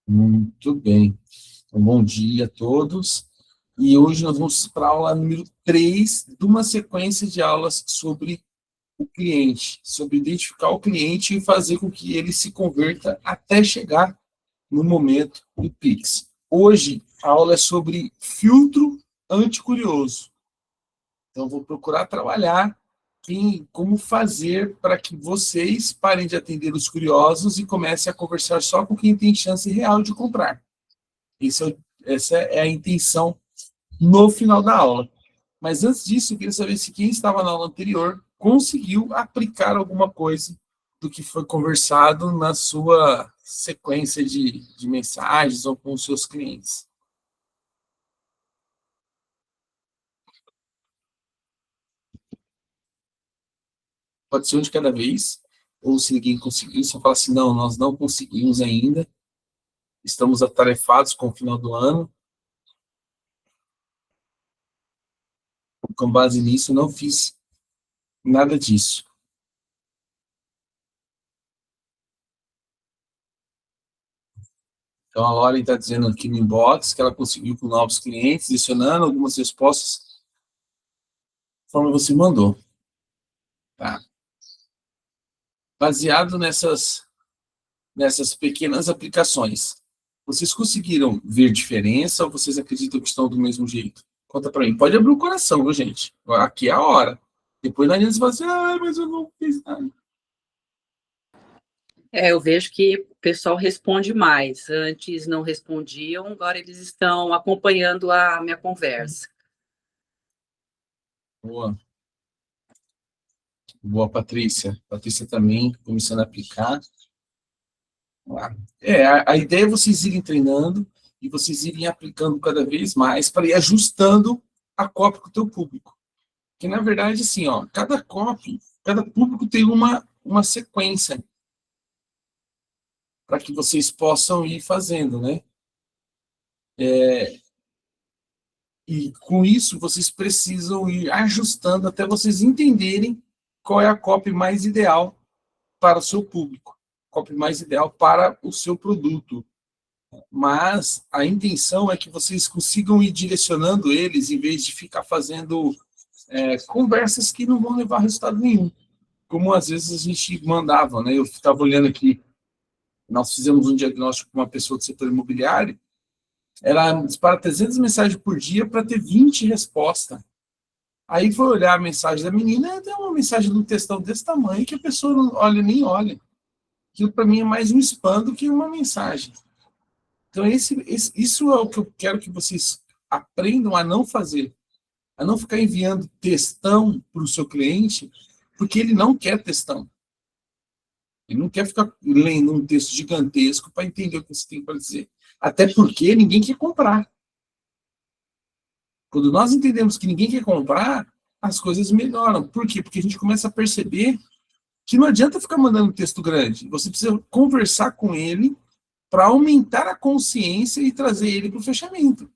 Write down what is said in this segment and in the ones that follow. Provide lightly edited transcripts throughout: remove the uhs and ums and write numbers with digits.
Muito bem. Então, bom dia a todos. E hoje nós vamos para a aula número 3 de uma sequência de aulas sobre o cliente, sobre identificar o cliente e fazer com que ele se converta até chegar no momento do Pix. Hoje a aula é sobre filtro anticurioso. Então, vou procurar trabalhar em como fazer para que vocês parem de atender os curiosos e comecem a conversar só com quem tem chance real de comprar. Essa é a intenção no final da aula. Mas antes disso, eu queria saber se quem estava na aula anterior conseguiu aplicar alguma coisa do que foi conversado na sua sequência de mensagens ou com os seus clientes. Pode ser um de cada vez, ou se ninguém conseguiu, só fala assim, não, nós não conseguimos ainda, estamos atarefados com o final do ano, com base nisso, não fiz nada disso. Então, a Lauren está dizendo aqui no inbox que ela conseguiu com novos clientes, adicionando algumas respostas conforme você mandou. Tá? Baseado nessas pequenas aplicações, vocês conseguiram ver diferença ou vocês acreditam que estão do mesmo jeito? Conta para mim. Pode abrir o coração, viu, gente? Aqui é a hora. Depois na gente fala assim, mas eu não fiz nada. Eu vejo que o pessoal responde mais. Antes não respondiam, agora eles estão acompanhando a minha conversa. Boa. Boa, Patrícia. Patrícia também começando a aplicar. A ideia é vocês irem treinando e vocês irem aplicando cada vez mais para ir ajustando a copy com o teu público. Que, na verdade, assim, ó, cada copy, cada público tem uma sequência para que vocês possam ir fazendo, né? E com isso, vocês precisam ir ajustando até vocês entenderem qual é a copy mais ideal para o seu público, copy mais ideal para o seu produto. Mas a intenção é que vocês consigam ir direcionando eles em vez de ficar fazendo conversas que não vão levar a resultado nenhum. Como às vezes a gente mandava, né? Eu estava olhando aqui, nós fizemos um diagnóstico com uma pessoa do setor imobiliário, ela dispara 300 mensagens por dia para ter 20 respostas. Aí foi olhar a mensagem da menina, tem uma mensagem do textão desse tamanho que a pessoa não olha nem olha. Aquilo para mim é mais um spam do que uma mensagem. Então, isso é o que eu quero que vocês aprendam a não fazer, a não ficar enviando textão para o seu cliente, porque ele não quer textão. Ele não quer ficar lendo um texto gigantesco para entender o que você tem para dizer. Até porque ninguém quer comprar. Quando nós entendemos que ninguém quer comprar, as coisas melhoram. Por quê? Porque a gente começa a perceber que não adianta ficar mandando um texto grande. Você precisa conversar com ele para aumentar a consciência e trazer ele para o fechamento.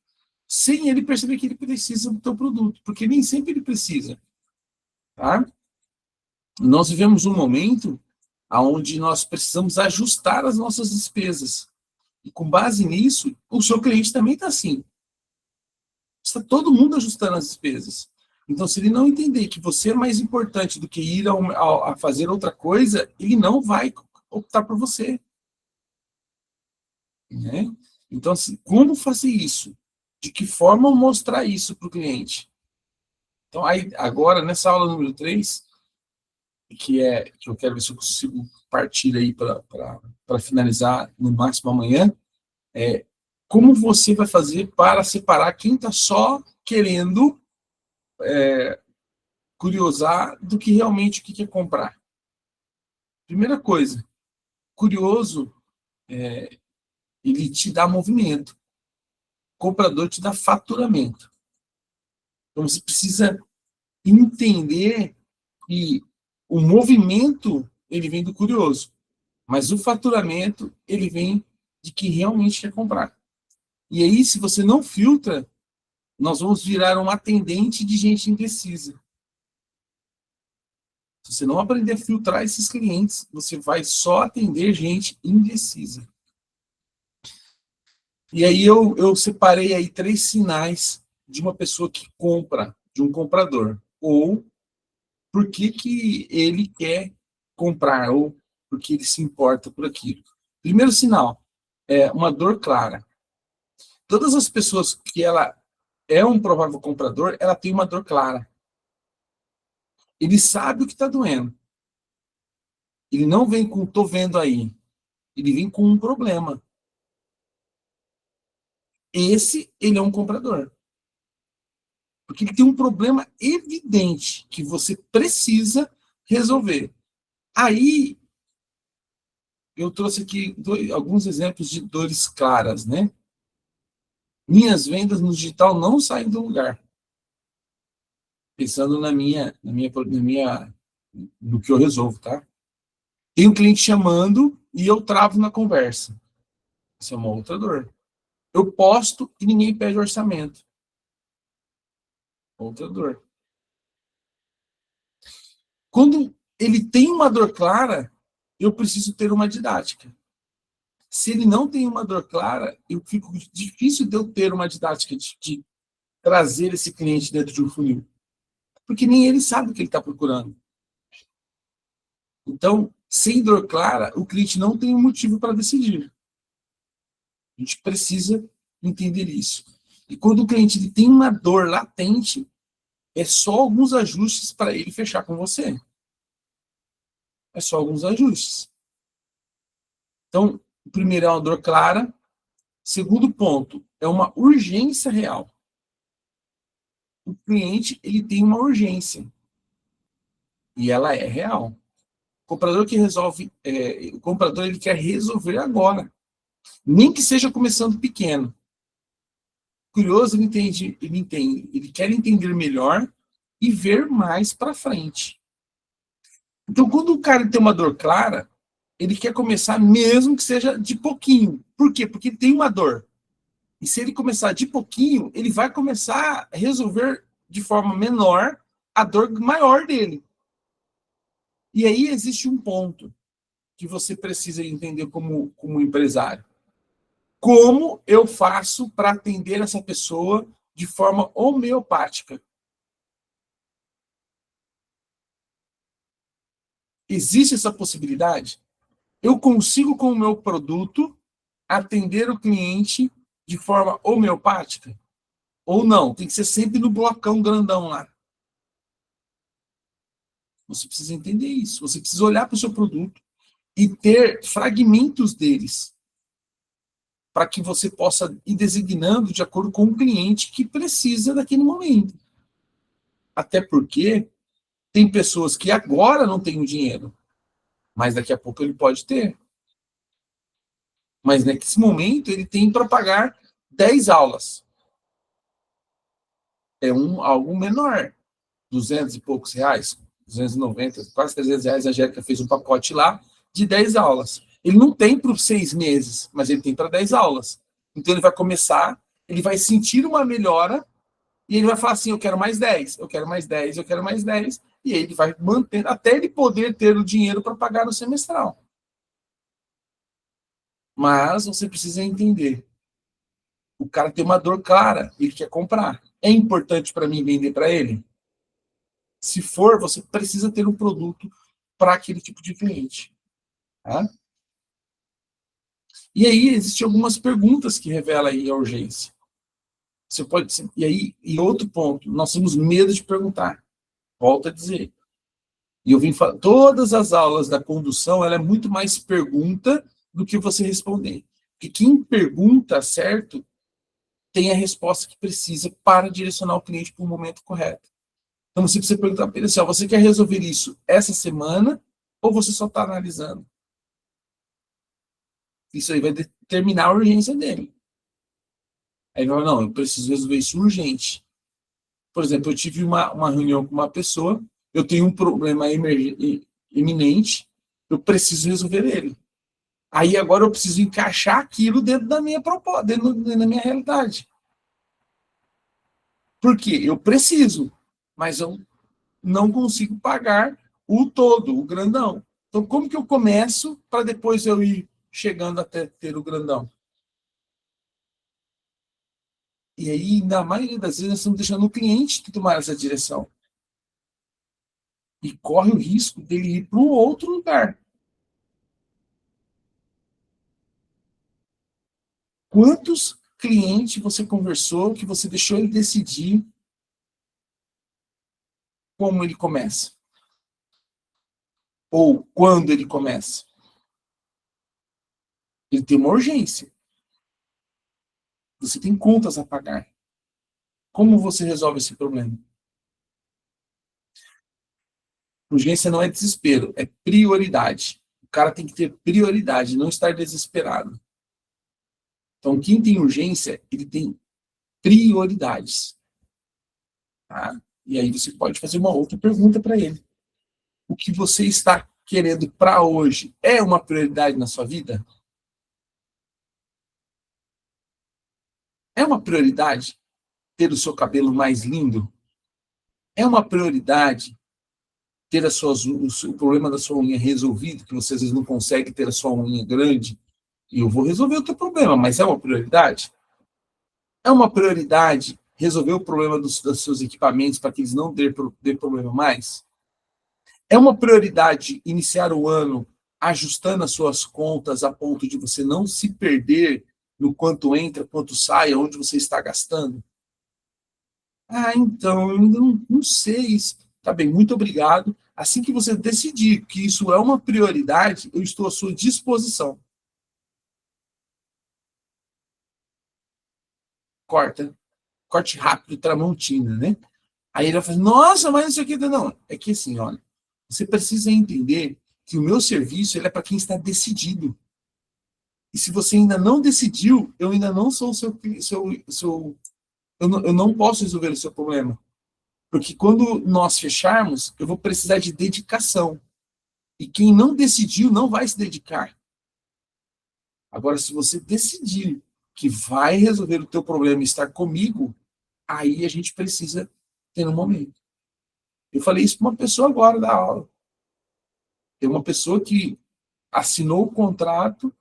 Sem ele perceber que ele precisa do teu produto, porque nem sempre ele precisa. Tá? Nós vivemos um momento onde nós precisamos ajustar as nossas despesas. E com base nisso, o seu cliente também está assim. Está todo mundo ajustando as despesas. Então, se ele não entender que você é mais importante do que ir a fazer outra coisa, ele não vai optar por você. Né? Então, assim, como fazer isso? De que forma mostrar isso para o cliente? Então, aí, agora, nessa aula número 3, que eu quero ver se eu consigo partir aí para finalizar no máximo amanhã, como você vai fazer para separar quem está só querendo curiosar do que realmente o que quer comprar. Primeira coisa, curioso, ele te dá movimento. Comprador te dá faturamento. Então você precisa entender que o movimento ele vem do curioso, mas o faturamento ele vem de quem realmente quer comprar. E aí, se você não filtra, nós vamos virar um atendente de gente indecisa. Se você não aprender a filtrar esses clientes, você vai só atender gente indecisa. E aí eu separei aí 3 sinais de uma pessoa que compra, de um comprador. Ou por que que ele quer comprar, ou porque ele se importa por aquilo. Primeiro sinal, é uma dor clara. Todas as pessoas que ela é um provável comprador, ela tem uma dor clara. Ele sabe o que está doendo. Ele não vem com "tô vendo aí". Ele vem com um problema. Ele é um comprador. Porque ele tem um problema evidente que você precisa resolver. Aí, eu trouxe aqui alguns exemplos de dores claras, né? Minhas vendas no digital não saem do lugar. Pensando no que eu resolvo, tá? Tem um cliente chamando e eu travo na conversa. Isso é uma outra dor. Eu posto e ninguém pede orçamento. Outra dor. Quando ele tem uma dor clara, eu preciso ter uma didática. Se ele não tem uma dor clara, eu fico difícil de eu ter uma didática de trazer esse cliente dentro de um funil. Porque nem ele sabe o que ele está procurando. Então, sem dor clara, o cliente não tem um motivo para decidir. A gente precisa entender isso. E quando o cliente ele tem uma dor latente, é só alguns ajustes para ele fechar com você. É só alguns ajustes. Então, o primeiro é uma dor clara. Segundo ponto, é uma urgência real. O cliente ele tem uma urgência. E ela é real. O comprador que resolve, o comprador ele quer resolver agora. Nem que seja começando pequeno. Curioso, ele quer entender melhor e ver mais para frente. Então, quando o cara tem uma dor clara, ele quer começar mesmo que seja de pouquinho. Por quê? Porque ele tem uma dor. E se ele começar de pouquinho, ele vai começar a resolver de forma menor a dor maior dele. E aí existe um ponto que você precisa entender como empresário. Como eu faço para atender essa pessoa de forma homeopática? Existe essa possibilidade? Eu consigo, com o meu produto, atender o cliente de forma homeopática? Ou não? Tem que ser sempre no blocão grandão lá. Você precisa entender isso. Você precisa olhar para o seu produto e ter fragmentos deles para que você possa ir designando de acordo com o cliente que precisa daquele momento. Até porque tem pessoas que agora não têm o dinheiro, mas daqui a pouco ele pode ter. Mas nesse momento ele tem para pagar 10 aulas. É algo menor, 200 e poucos reais, 290, quase 300 reais. A Angélica fez um pacote lá de 10 aulas. Ele não tem para 6 meses, mas ele tem para 10 aulas. Então ele vai começar, ele vai sentir uma melhora e ele vai falar assim: eu quero mais 10, eu quero mais 10, eu quero mais 10. E aí ele vai mantendo até ele poder ter o dinheiro para pagar no semestral. Mas você precisa entender. O cara tem uma dor clara, ele quer comprar. É importante para mim vender para ele? Se for, você precisa ter um produto para aquele tipo de cliente. Tá? E aí existem algumas perguntas que revelam aí a urgência. Você pode, e aí, e outro ponto, nós temos medo de perguntar. Volto a dizer. E eu vim falar, todas as aulas da condução, ela é muito mais pergunta do que você responder. Porque quem pergunta certo tem a resposta que precisa para direcionar o cliente para o momento correto. Então você precisa perguntar para ele assim: você quer resolver isso essa semana ou você só está analisando? Isso aí vai determinar a urgência dele. Aí ele vai: não, eu preciso resolver isso urgente. Por exemplo, eu tive uma reunião com uma pessoa, eu tenho um problema iminente, eu preciso resolver ele. Aí agora eu preciso encaixar aquilo dentro da minha proposta, dentro da minha realidade. Por quê? Eu preciso, mas eu não consigo pagar o todo, o grandão. Então, como que eu começo para depois eu ir chegando até ter o grandão? E aí, na maioria das vezes, nós estamos deixando o cliente tomar essa direção. E corre o risco dele ir para um outro lugar. Quantos clientes você conversou que você deixou ele decidir como ele começa? Ou quando ele começa? Ele tem uma urgência. Você tem contas a pagar. Como você resolve esse problema? Urgência não é desespero, é prioridade. O cara tem que ter prioridade, não estar desesperado. Então, quem tem urgência, ele tem prioridades. Tá? E aí você pode fazer uma outra pergunta para ele. O que você está querendo para hoje é uma prioridade na sua vida? É uma prioridade ter o seu cabelo mais lindo? É uma prioridade ter o problema da sua unha resolvido, que você às vezes não consegue ter a sua unha grande? E eu vou resolver o teu problema, mas é uma prioridade? É uma prioridade resolver o problema dos seus equipamentos para que eles não dê problema mais? É uma prioridade iniciar o ano ajustando as suas contas a ponto de você não se perder no quanto entra, quanto sai, onde você está gastando? Ah, então, eu ainda não sei isso. Tá bem, muito obrigado. Assim que você decidir que isso é uma prioridade, eu estou à sua disposição. Corte rápido, Tramontina, né? Aí ele vai falar, nossa, mas isso aqui... Não, é que assim, olha, você precisa entender que o meu serviço ele é para quem está decidido. E se você ainda não decidiu, eu ainda não sou o seu eu não posso resolver o seu problema. Porque quando nós fecharmos, eu vou precisar de dedicação. E quem não decidiu não vai se dedicar. Agora, se você decidir que vai resolver o teu problema e estar comigo, aí a gente precisa ter um momento. Eu falei isso para uma pessoa agora da aula. Tem uma pessoa que assinou o contrato,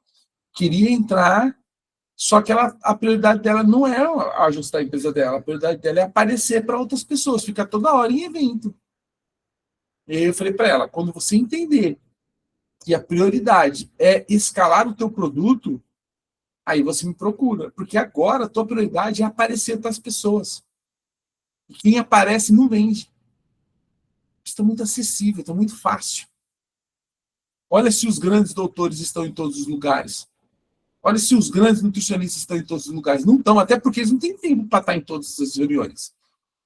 queria entrar, só que a prioridade dela não é ajustar a empresa dela, a prioridade dela é aparecer para outras pessoas, ficar toda hora em evento. E aí eu falei para ela, quando você entender que a prioridade é escalar o teu produto, aí você me procura, porque agora a tua prioridade é aparecer para as pessoas. E quem aparece não vende. Está muito acessível, está muito fácil. Olha se os grandes doutores estão em todos os lugares. Olha se os grandes nutricionistas estão em todos os lugares. Não estão, até porque eles não têm tempo para estar em todas as reuniões.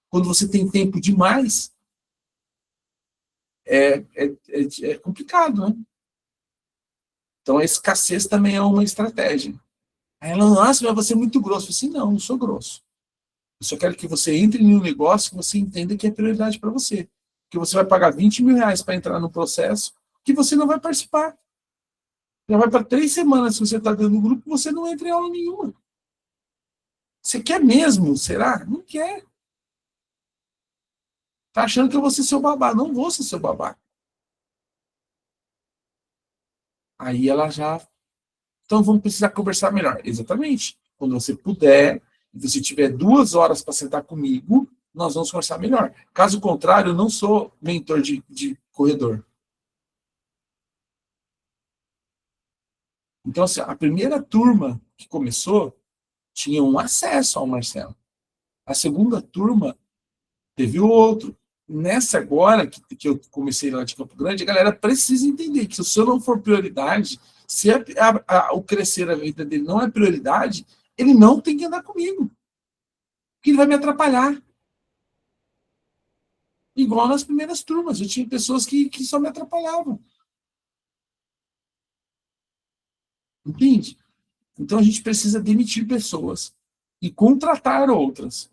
Quando você tem tempo demais, é complicado, né? Então a escassez também é uma estratégia. Aí ela, nossa, mas você é muito grosso. Eu falei assim, não sou grosso. Eu só quero que você entre em um negócio que você entenda que é prioridade para você. Que você vai pagar 20 mil reais para entrar no processo que você não vai participar. Já vai para 3 semanas se você está dentro do grupo, você não entra em aula nenhuma. Você quer mesmo? Será? Não quer. Tá achando que eu vou ser seu babá. Não vou ser seu babá. Aí ela já... Então vamos precisar conversar melhor. Exatamente. Quando você puder, e você tiver 2 horas para sentar comigo, nós vamos conversar melhor. Caso contrário, eu não sou mentor de corredor. Então, assim, a primeira turma que começou tinha um acesso ao Marcelo. A segunda turma teve outro. Nessa agora, que eu comecei lá de Campo Grande, a galera precisa entender que se o senhor não for prioridade, se o crescer a vida dele não é prioridade, ele não tem que andar comigo. Porque ele vai me atrapalhar. Igual nas primeiras turmas. Eu tinha pessoas que só me atrapalhavam. Entende? Então a gente precisa demitir pessoas e contratar outras.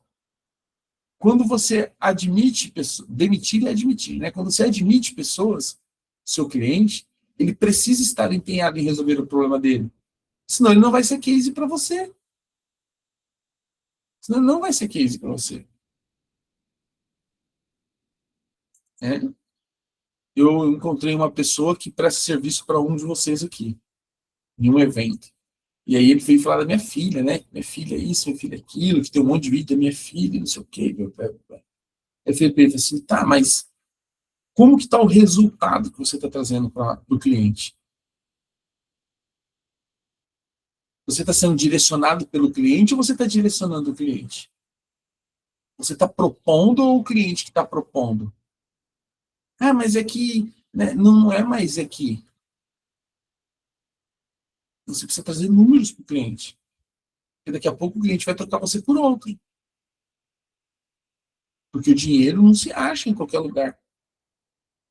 Quando você admite pessoas, demitir e admitir, né? Quando você admite pessoas, seu cliente, ele precisa estar empenhado em resolver o problema dele. Senão ele não vai ser case para você. Senão ele não vai ser case para você. Né? Eu encontrei uma pessoa que presta serviço para um de vocês aqui, em um evento. E aí ele veio falar da minha filha, né? Minha filha é isso, minha filha é aquilo, que tem um monte de vídeo da minha filha, não sei o quê. Eu falei para ele assim, tá, mas como que está o resultado que você está trazendo para o cliente? Você está sendo direcionado pelo cliente ou você está direcionando o cliente? Você está propondo ou o cliente que está propondo? Ah, mas é que, né, não é mais aqui. Você precisa trazer números para o cliente. Porque daqui a pouco o cliente vai trocar você por outro. Porque o dinheiro não se acha em qualquer lugar.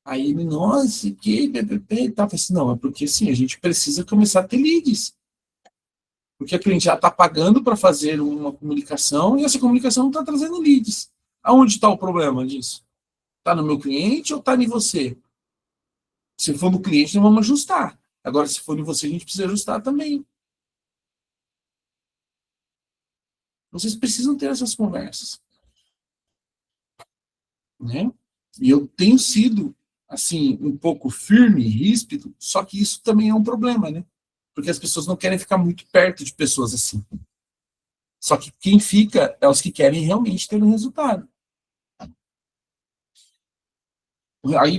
Aí ele, nossa, que PPP e tal. Eu falei assim, não, é porque sim, a gente precisa começar a ter leads. Porque a cliente já está pagando para fazer uma comunicação e essa comunicação não está trazendo leads. Aonde está o problema disso? Está no meu cliente ou está em você? Se for no cliente, não vamos ajustar. Agora, se for em você, a gente precisa ajustar também. Vocês precisam ter essas conversas, né? E eu tenho sido, assim, um pouco firme, ríspido, só que isso também é um problema, né? Porque as pessoas não querem ficar muito perto de pessoas assim. Só que quem fica é os que querem realmente ter um resultado. Aí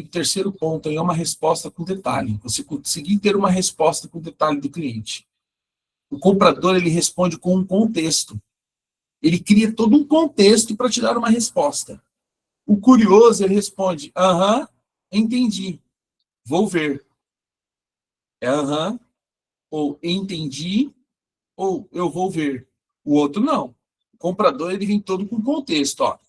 o terceiro ponto aí é uma resposta com detalhe. Você conseguir ter uma resposta com detalhe do cliente. O comprador, ele responde com um contexto. Ele cria todo um contexto para te dar uma resposta. O curioso, ele responde, aham, entendi, vou ver. É aham, ou entendi, ou eu vou ver. O outro não. O comprador, ele vem todo com contexto. Ó.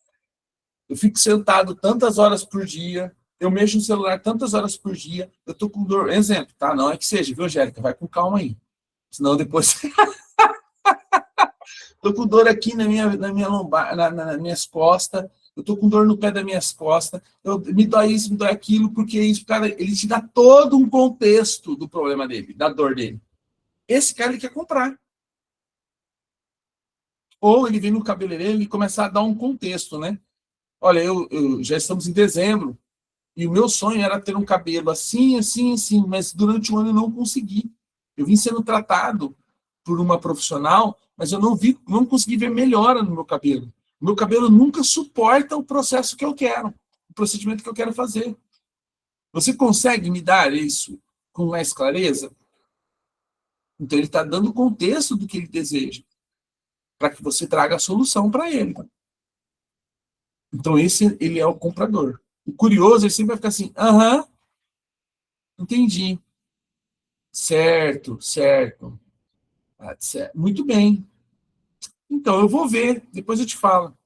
Eu fico sentado tantas horas por dia, eu mexo no celular tantas horas por dia, eu tô com dor. Exemplo, tá? Não é que seja, viu, Angélica? Vai com calma aí. Senão depois. Tô com dor aqui na minha lombar, nas minhas costas, eu tô com dor no pé das minhas costas, me dói isso, me dói aquilo, porque isso, cara, ele te dá todo um contexto do problema dele, da dor dele. Esse cara ele quer comprar. Ou ele vem no cabeleireiro e começa a dar um contexto, né? Olha, já estamos em dezembro, e o meu sonho era ter um cabelo assim, assim, assim, mas durante o ano eu não consegui. Eu vim sendo tratado por uma profissional, mas eu não consegui ver melhora no meu cabelo. O meu cabelo nunca suporta o processo que eu quero, o procedimento que eu quero fazer. Você consegue me dar isso com mais clareza? Então ele está dando o contexto do que ele deseja, para que você traga a solução para ele. Então esse ele é o comprador. O curioso, ele sempre vai ficar assim, aham, entendi. Certo, certo. Ah, certo. Muito bem. Então, eu vou ver, depois eu te falo.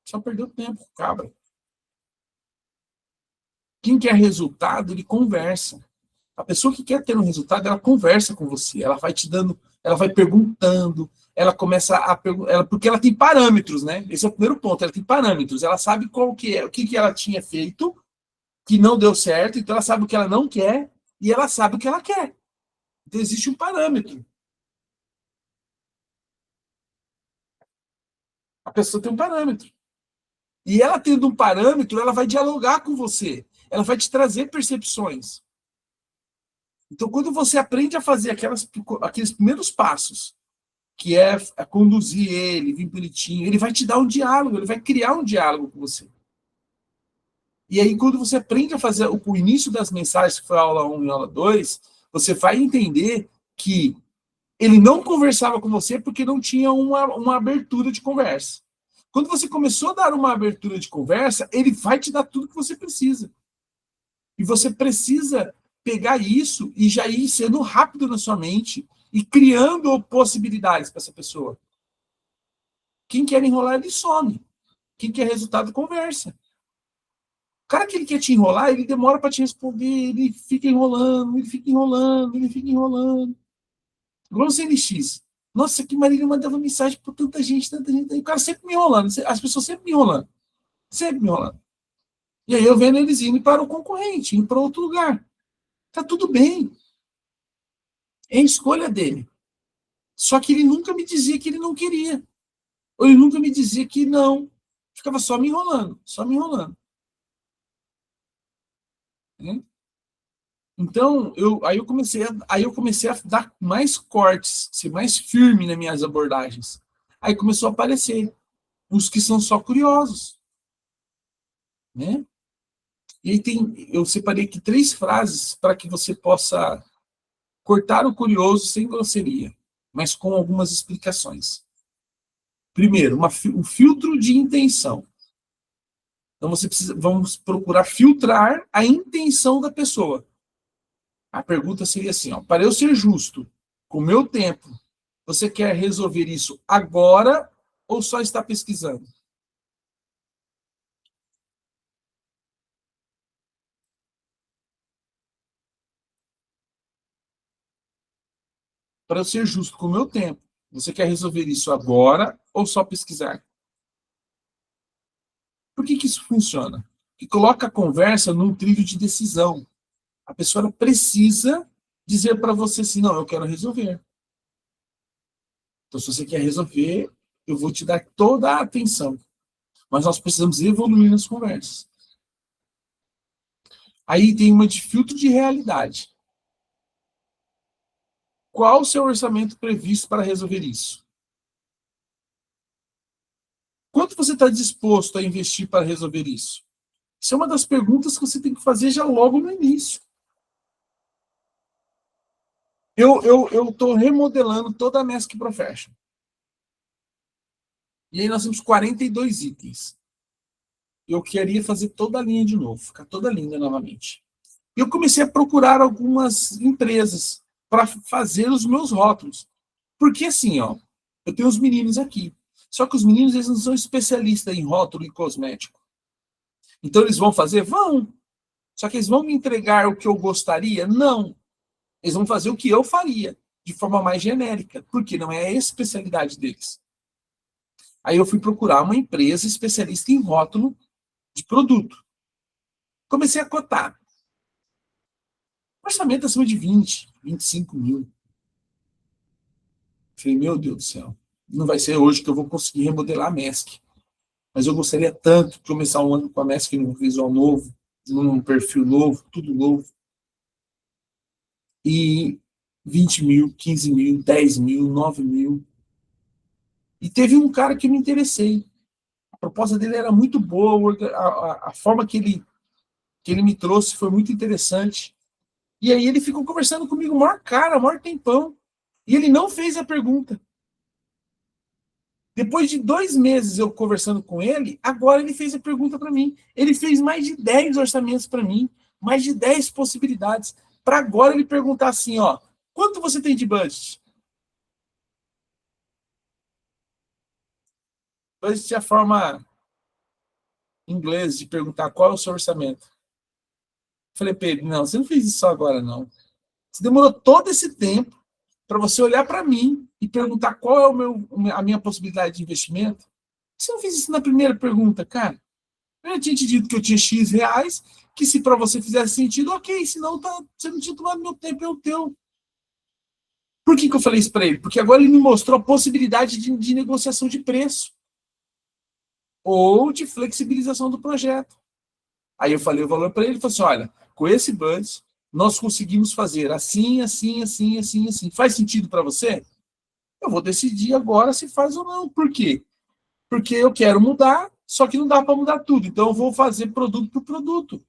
Só perdeu tempo, cabra. Quem quer resultado, ele conversa. A pessoa que quer ter um resultado, ela conversa com você. Ela vai te dando, ela vai perguntando, ela começa a perguntar, porque ela tem parâmetros, né? Esse é o primeiro ponto, ela tem parâmetros. Ela sabe qual que é, o que ela tinha feito, que não deu certo, então ela sabe o que ela não quer e ela sabe o que ela quer. Então existe um parâmetro. A pessoa tem um parâmetro. E ela tendo um parâmetro, ela vai dialogar com você. Ela vai te trazer percepções. Então, quando você aprende a fazer aqueles primeiros passos, que é conduzir ele, vir bonitinho, ele vai te dar um diálogo, ele vai criar um diálogo com você. E aí, quando você aprende a fazer o início das mensagens, que foi a aula 1 e a aula 2, você vai entender que ele não conversava com você porque não tinha uma abertura de conversa. Quando você começou a dar uma abertura de conversa, ele vai te dar tudo que você precisa. E você precisa pegar isso e já ir sendo rápido na sua mente e criando possibilidades para essa pessoa. Quem quer enrolar, ele some. Quem quer resultado, conversa. O cara que ele quer te enrolar, ele demora para te responder, ele fica enrolando, ele fica enrolando, ele fica enrolando. Igual no CNX. Nossa, que Marília mandava mensagem para tanta gente, tanta gente. E o cara sempre me enrolando, as pessoas sempre me enrolando. Sempre me enrolando. E aí eu vendo eles indo para o concorrente, indo para outro lugar. Tá tudo bem. É a escolha dele. Só que ele nunca me dizia que ele não queria. Ou ele nunca me dizia que não. Ficava só me enrolando, só me enrolando. Né? Então, aí eu comecei a dar mais cortes, ser mais firme nas minhas abordagens. Aí começou a aparecer os que são só curiosos, né? E aí eu separei aqui 3 frases para que você possa cortar o curioso sem grosseria, mas com algumas explicações. Primeiro, um filtro de intenção. Então vamos procurar filtrar a intenção da pessoa. A pergunta seria assim, ó, para eu ser justo com o meu tempo, você quer resolver isso agora ou só está pesquisando? Para eu ser justo com o meu tempo, você quer resolver isso agora ou só pesquisar? Por que isso funciona? Que coloca a conversa num trilho de decisão. A pessoa precisa dizer para você assim, não, eu quero resolver. Então, se você quer resolver, eu vou te dar toda a atenção. Mas nós precisamos evoluir nas conversas. Aí tem uma de filtro de realidade. Qual o seu orçamento previsto para resolver isso? Quanto você está disposto a investir para resolver isso? Isso é uma das perguntas que você tem que fazer já logo no início. Eu estou remodelando toda a Mask Profession. E aí nós temos 42 itens. Eu queria fazer toda a linha de novo, ficar toda linda novamente. E eu comecei a procurar algumas empresas para fazer os meus rótulos. Porque assim, ó, eu tenho os meninos aqui. Só que os meninos eles não são especialistas em rótulo e cosmético. Então eles vão fazer? Vão. Só que eles vão me entregar o que eu gostaria? Não. Eles vão fazer o que eu faria, de forma mais genérica, porque não é a especialidade deles. Aí eu fui procurar uma empresa especialista em rótulo de produto. Comecei a cotar. Orçamento acima de 20, 25 mil. Falei, meu Deus do céu, não vai ser hoje que eu vou conseguir remodelar a Mask. Mas eu gostaria tanto de começar um ano com a Mask num visual novo, num perfil novo, tudo novo. E 20 mil, 15 mil, 10 mil, 9 mil. E teve um cara que eu me interessei. A proposta dele era muito boa, a forma que ele me trouxe foi muito interessante. E aí ele ficou conversando comigo maior cara, maior tempão. E ele não fez a pergunta. Depois de 2 meses eu conversando com ele, agora ele fez a pergunta para mim. Ele fez mais de 10 orçamentos para mim, mais de 10 possibilidades. Para agora ele perguntar assim, ó, quanto você tem de budget? Budget é a forma inglesa de perguntar qual é o seu orçamento. Falei, Pedro, não, você não fez isso só agora, não. Você demorou todo esse tempo para você olhar para mim e perguntar qual é a minha possibilidade de investimento. Você não fez isso na primeira pergunta, cara? Eu tinha te dito que eu tinha X reais, que se para você fizesse sentido, ok, senão você não tinha tomado meu tempo, é o teu. Por que eu falei isso para ele? Porque agora ele me mostrou a possibilidade de negociação de preço ou de flexibilização do projeto. Aí eu falei o valor para ele e falei assim, olha, com esse budget, nós conseguimos fazer assim, assim, assim, assim, assim. Faz sentido para você? Eu vou decidir agora se faz ou não. Por quê? Porque eu quero mudar, só que não dá para mudar tudo. Então eu vou fazer produto por produto.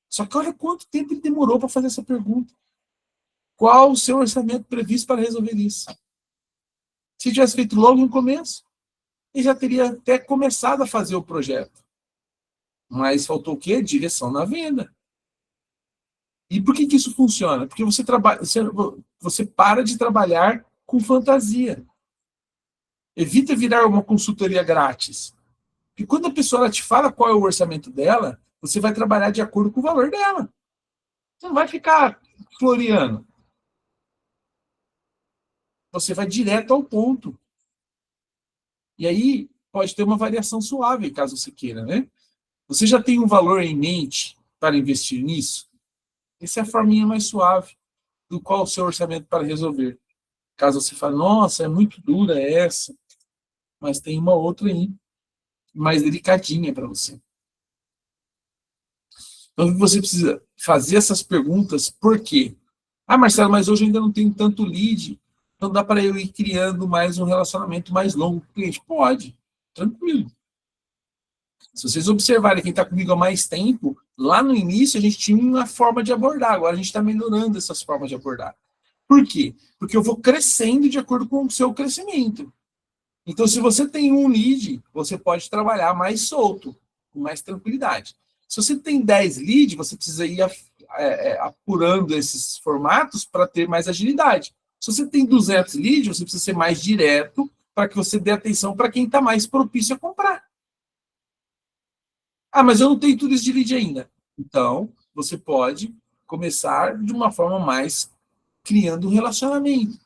Só que olha quanto tempo ele demorou para fazer essa pergunta. Qual o seu orçamento previsto para resolver isso? Se tivesse feito logo no começo, ele já teria até começado a fazer o projeto. Mas faltou o quê? Direção na venda. E por que isso funciona? Porque você para de trabalhar com fantasia. Evita virar uma consultoria grátis. Porque quando a pessoa te fala qual é o orçamento dela, você vai trabalhar de acordo com o valor dela. Você não vai ficar floreando. Você vai direto ao ponto. E aí pode ter uma variação suave, caso você queira, né? Você já tem um valor em mente para investir nisso? Essa é a forminha mais suave do qual o seu orçamento para resolver. Caso você fale, nossa, é muito dura essa, mas tem uma outra aí, mais delicadinha para você. Então, você precisa fazer essas perguntas, por quê? Ah, Marcelo, mas hoje eu ainda não tenho tanto lead, então dá para eu ir criando mais um relacionamento mais longo com o cliente? Pode, tranquilo. Se vocês observarem quem está comigo há mais tempo, lá no início a gente tinha uma forma de abordar, agora a gente está melhorando essas formas de abordar. Por quê? Porque eu vou crescendo de acordo com o seu crescimento. Então, se você tem um lead, você pode trabalhar mais solto, com mais tranquilidade. Se você tem 10 leads, você precisa ir apurando esses formatos para ter mais agilidade. Se você tem 200 leads, você precisa ser mais direto para que você dê atenção para quem está mais propício a comprar. Ah, mas eu não tenho tudo isso de lead ainda. Então, você pode começar de uma forma mais criando um relacionamento,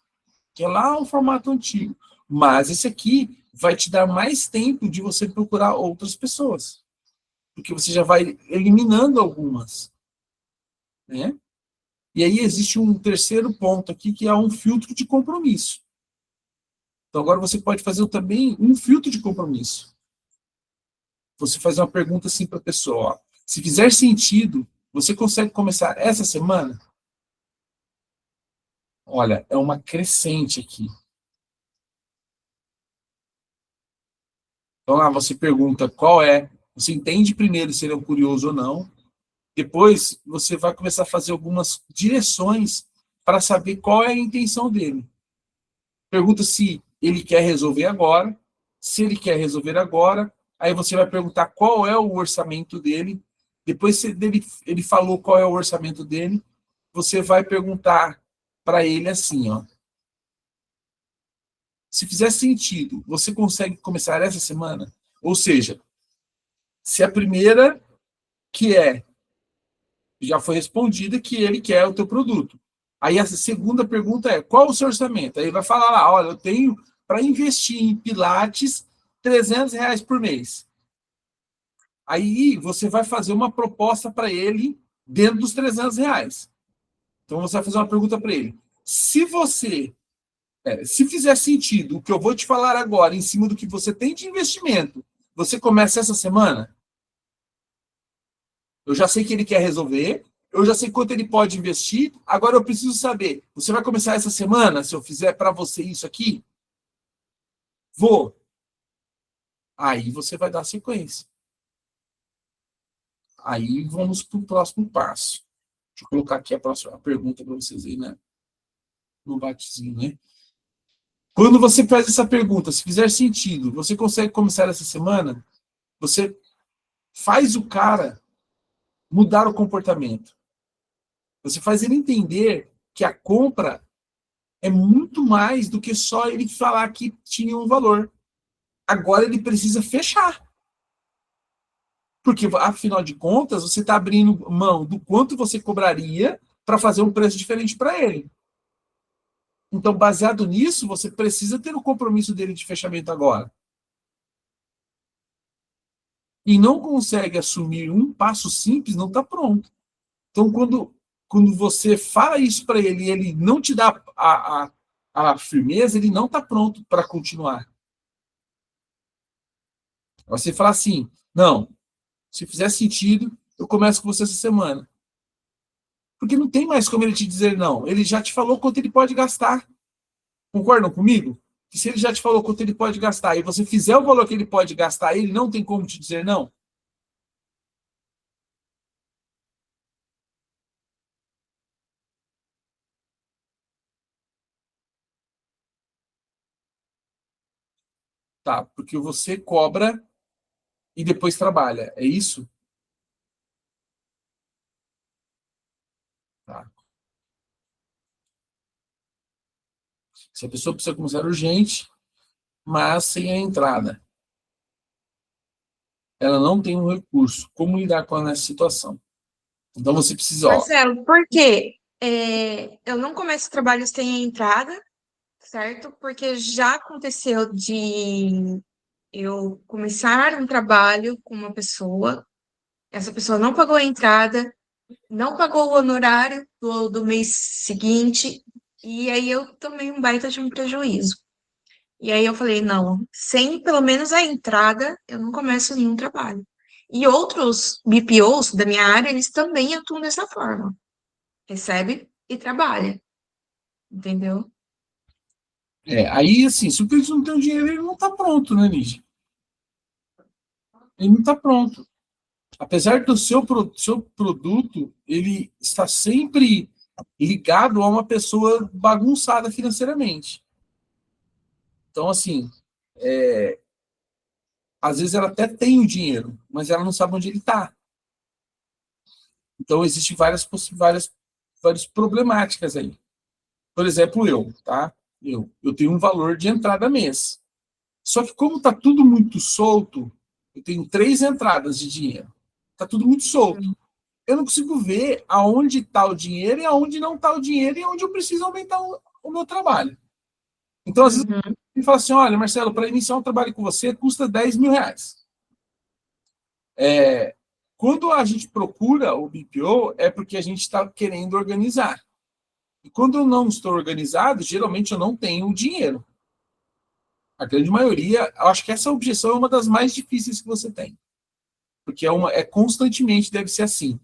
que é lá o formato antigo. Mas esse aqui vai te dar mais tempo de você procurar outras pessoas, porque você já vai eliminando algumas, né? E aí existe um terceiro ponto aqui, que é um filtro de compromisso. Então agora você pode fazer também um filtro de compromisso. Você faz uma pergunta assim para a pessoa, ó, se fizer sentido, você consegue começar essa semana? Olha, é uma crescente aqui. Então lá você pergunta qual é, você entende primeiro se ele é um curioso ou não, depois você vai começar a fazer algumas direções para saber qual é a intenção dele. Pergunta se ele quer resolver agora, se ele quer resolver agora, aí você vai perguntar qual é o orçamento dele, depois se ele falou qual é o orçamento dele, você vai perguntar para ele assim, ó, se fizer sentido, você consegue começar essa semana? Ou seja, se a primeira, que é, já foi respondida, que ele quer o teu produto. Aí a segunda pergunta é, qual o seu orçamento? Aí ele vai falar lá, olha, eu tenho para investir em Pilates R$ 300 por mês. Aí você vai fazer uma proposta para ele dentro dos R$ 300. Então você vai fazer uma pergunta para ele. Se fizer sentido o que eu vou te falar agora, em cima do que você tem de investimento, você começa essa semana? Eu já sei que ele quer resolver, eu já sei quanto ele pode investir, agora eu preciso saber, você vai começar essa semana, se eu fizer para você isso aqui? Vou. Aí você vai dar sequência. Aí vamos para o próximo passo. Deixa eu colocar aqui a próxima pergunta para vocês aí, né? No batezinho, né? Quando você faz essa pergunta, se fizer sentido, você consegue começar essa semana? Você faz o cara mudar o comportamento. Você faz ele entender que a compra é muito mais do que só ele falar que tinha um valor. Agora ele precisa fechar. Porque, afinal de contas, você está abrindo mão do quanto você cobraria para fazer um preço diferente para ele. Então, baseado nisso, você precisa ter o compromisso dele de fechamento agora. E não consegue assumir um passo simples, não está pronto. Então, quando você fala isso para ele e ele não te dá a firmeza, ele não está pronto para continuar. Você fala assim, não, se fizer sentido, eu começo com você essa semana. Porque não tem mais como ele te dizer não. Ele já te falou quanto ele pode gastar. Concordam comigo? Que se ele já te falou quanto ele pode gastar e você fizer o valor que ele pode gastar, ele não tem como te dizer não. Tá, porque você cobra e depois trabalha. É isso? Tá. Se a pessoa precisa começar urgente, mas sem a entrada, ela não tem um recurso. Como lidar com essa situação? Então você precisa, ó. Marcelo, por quê? Eu não começo trabalho sem a entrada, certo? Porque já aconteceu de eu começar um trabalho com uma pessoa, essa pessoa não pagou a entrada, não pagou o honorário do mês seguinte, e aí eu tomei um baita de um prejuízo. E aí eu falei, não, sem pelo menos a entrada, eu não começo nenhum trabalho. E outros BPOs da minha área, eles também atuam dessa forma. Recebe e trabalha, entendeu? Aí, assim, se o cliente não tem o dinheiro, ele não está pronto, né, Lígia? Ele não está pronto. Apesar do seu produto, ele está sempre ligado a uma pessoa bagunçada financeiramente. Então, assim, às vezes ela até tem o dinheiro, mas ela não sabe onde ele está. Então, existem várias problemáticas aí. Por exemplo, tá? Eu tenho um valor de entrada mês. Só que como está tudo muito solto, eu tenho 3 entradas de dinheiro. Está tudo muito solto. Eu não consigo ver aonde está o dinheiro e aonde não está o dinheiro e aonde eu preciso aumentar o meu trabalho. Então, às vezes, ele fala assim, olha, Marcelo, para iniciar um trabalho com você, custa 10 mil reais. Quando a gente procura o BPO, é porque a gente está querendo organizar. E quando eu não estou organizado, geralmente eu não tenho o dinheiro. A grande maioria, eu acho que essa objeção é uma das mais difíceis que você tem. Porque constantemente deve ser assim.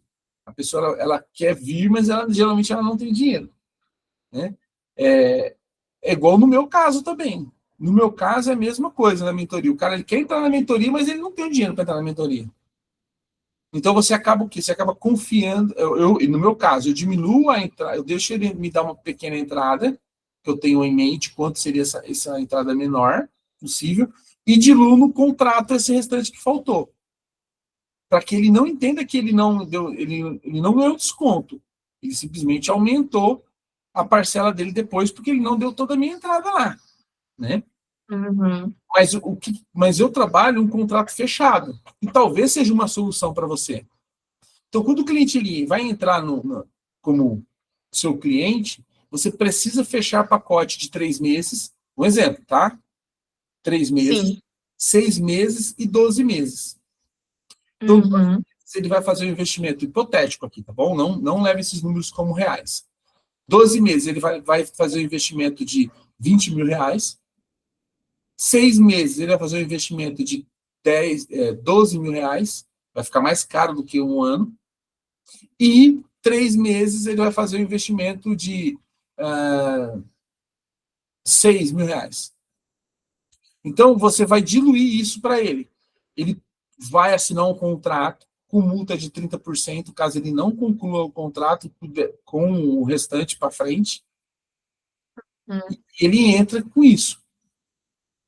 A pessoa ela quer vir, mas geralmente ela não tem dinheiro. Né? É igual no meu caso também. No meu caso é a mesma coisa na mentoria. O cara ele quer entrar na mentoria, mas ele não tem o dinheiro para entrar na mentoria. Então você acaba o quê? Você acaba confiando. No meu caso, eu diminuo a entrada, eu deixo ele me dar uma pequena entrada, que eu tenho em mente quanto seria essa entrada menor possível, e diluo no contrato esse restante que faltou. Para que ele não entenda que ele não ganhou desconto. Ele simplesmente aumentou a parcela dele depois, porque ele não deu toda a minha entrada lá. Né? Uhum. Mas eu trabalho um contrato fechado. E talvez seja uma solução para você. Então, quando o cliente ele vai entrar como seu cliente, você precisa fechar pacote de 3 meses. Um exemplo, tá? 3 meses, Sim. 6 meses e 12 meses. Então, ele vai fazer um investimento hipotético aqui, tá bom? Não leve esses números como reais. 12 meses, ele vai fazer um investimento de 20 mil reais. 6 meses, ele vai fazer um investimento de 12 mil reais. Vai ficar mais caro do que um ano. E 3 meses, ele vai fazer um investimento de 6 mil reais. Então, você vai diluir isso para ele. Ele vai assinar um contrato com multa de 30%, caso ele não conclua o contrato com o restante para frente. Ele entra com isso.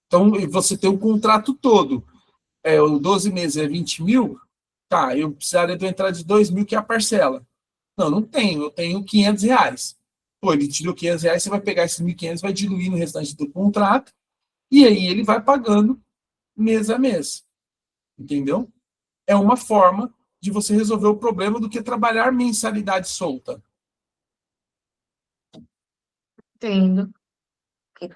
Então, você tem o contrato todo. O 12 meses é 20 mil, tá, eu precisaria de uma entrada de 2 mil, que é a parcela. Não tenho, eu tenho 500 reais. Pô, ele tirou 500 reais, você vai pegar esses 1.500, vai diluir no restante do contrato, e aí ele vai pagando mês a mês. Entendeu? É uma forma de você resolver o problema do que trabalhar mensalidade solta. Entendo.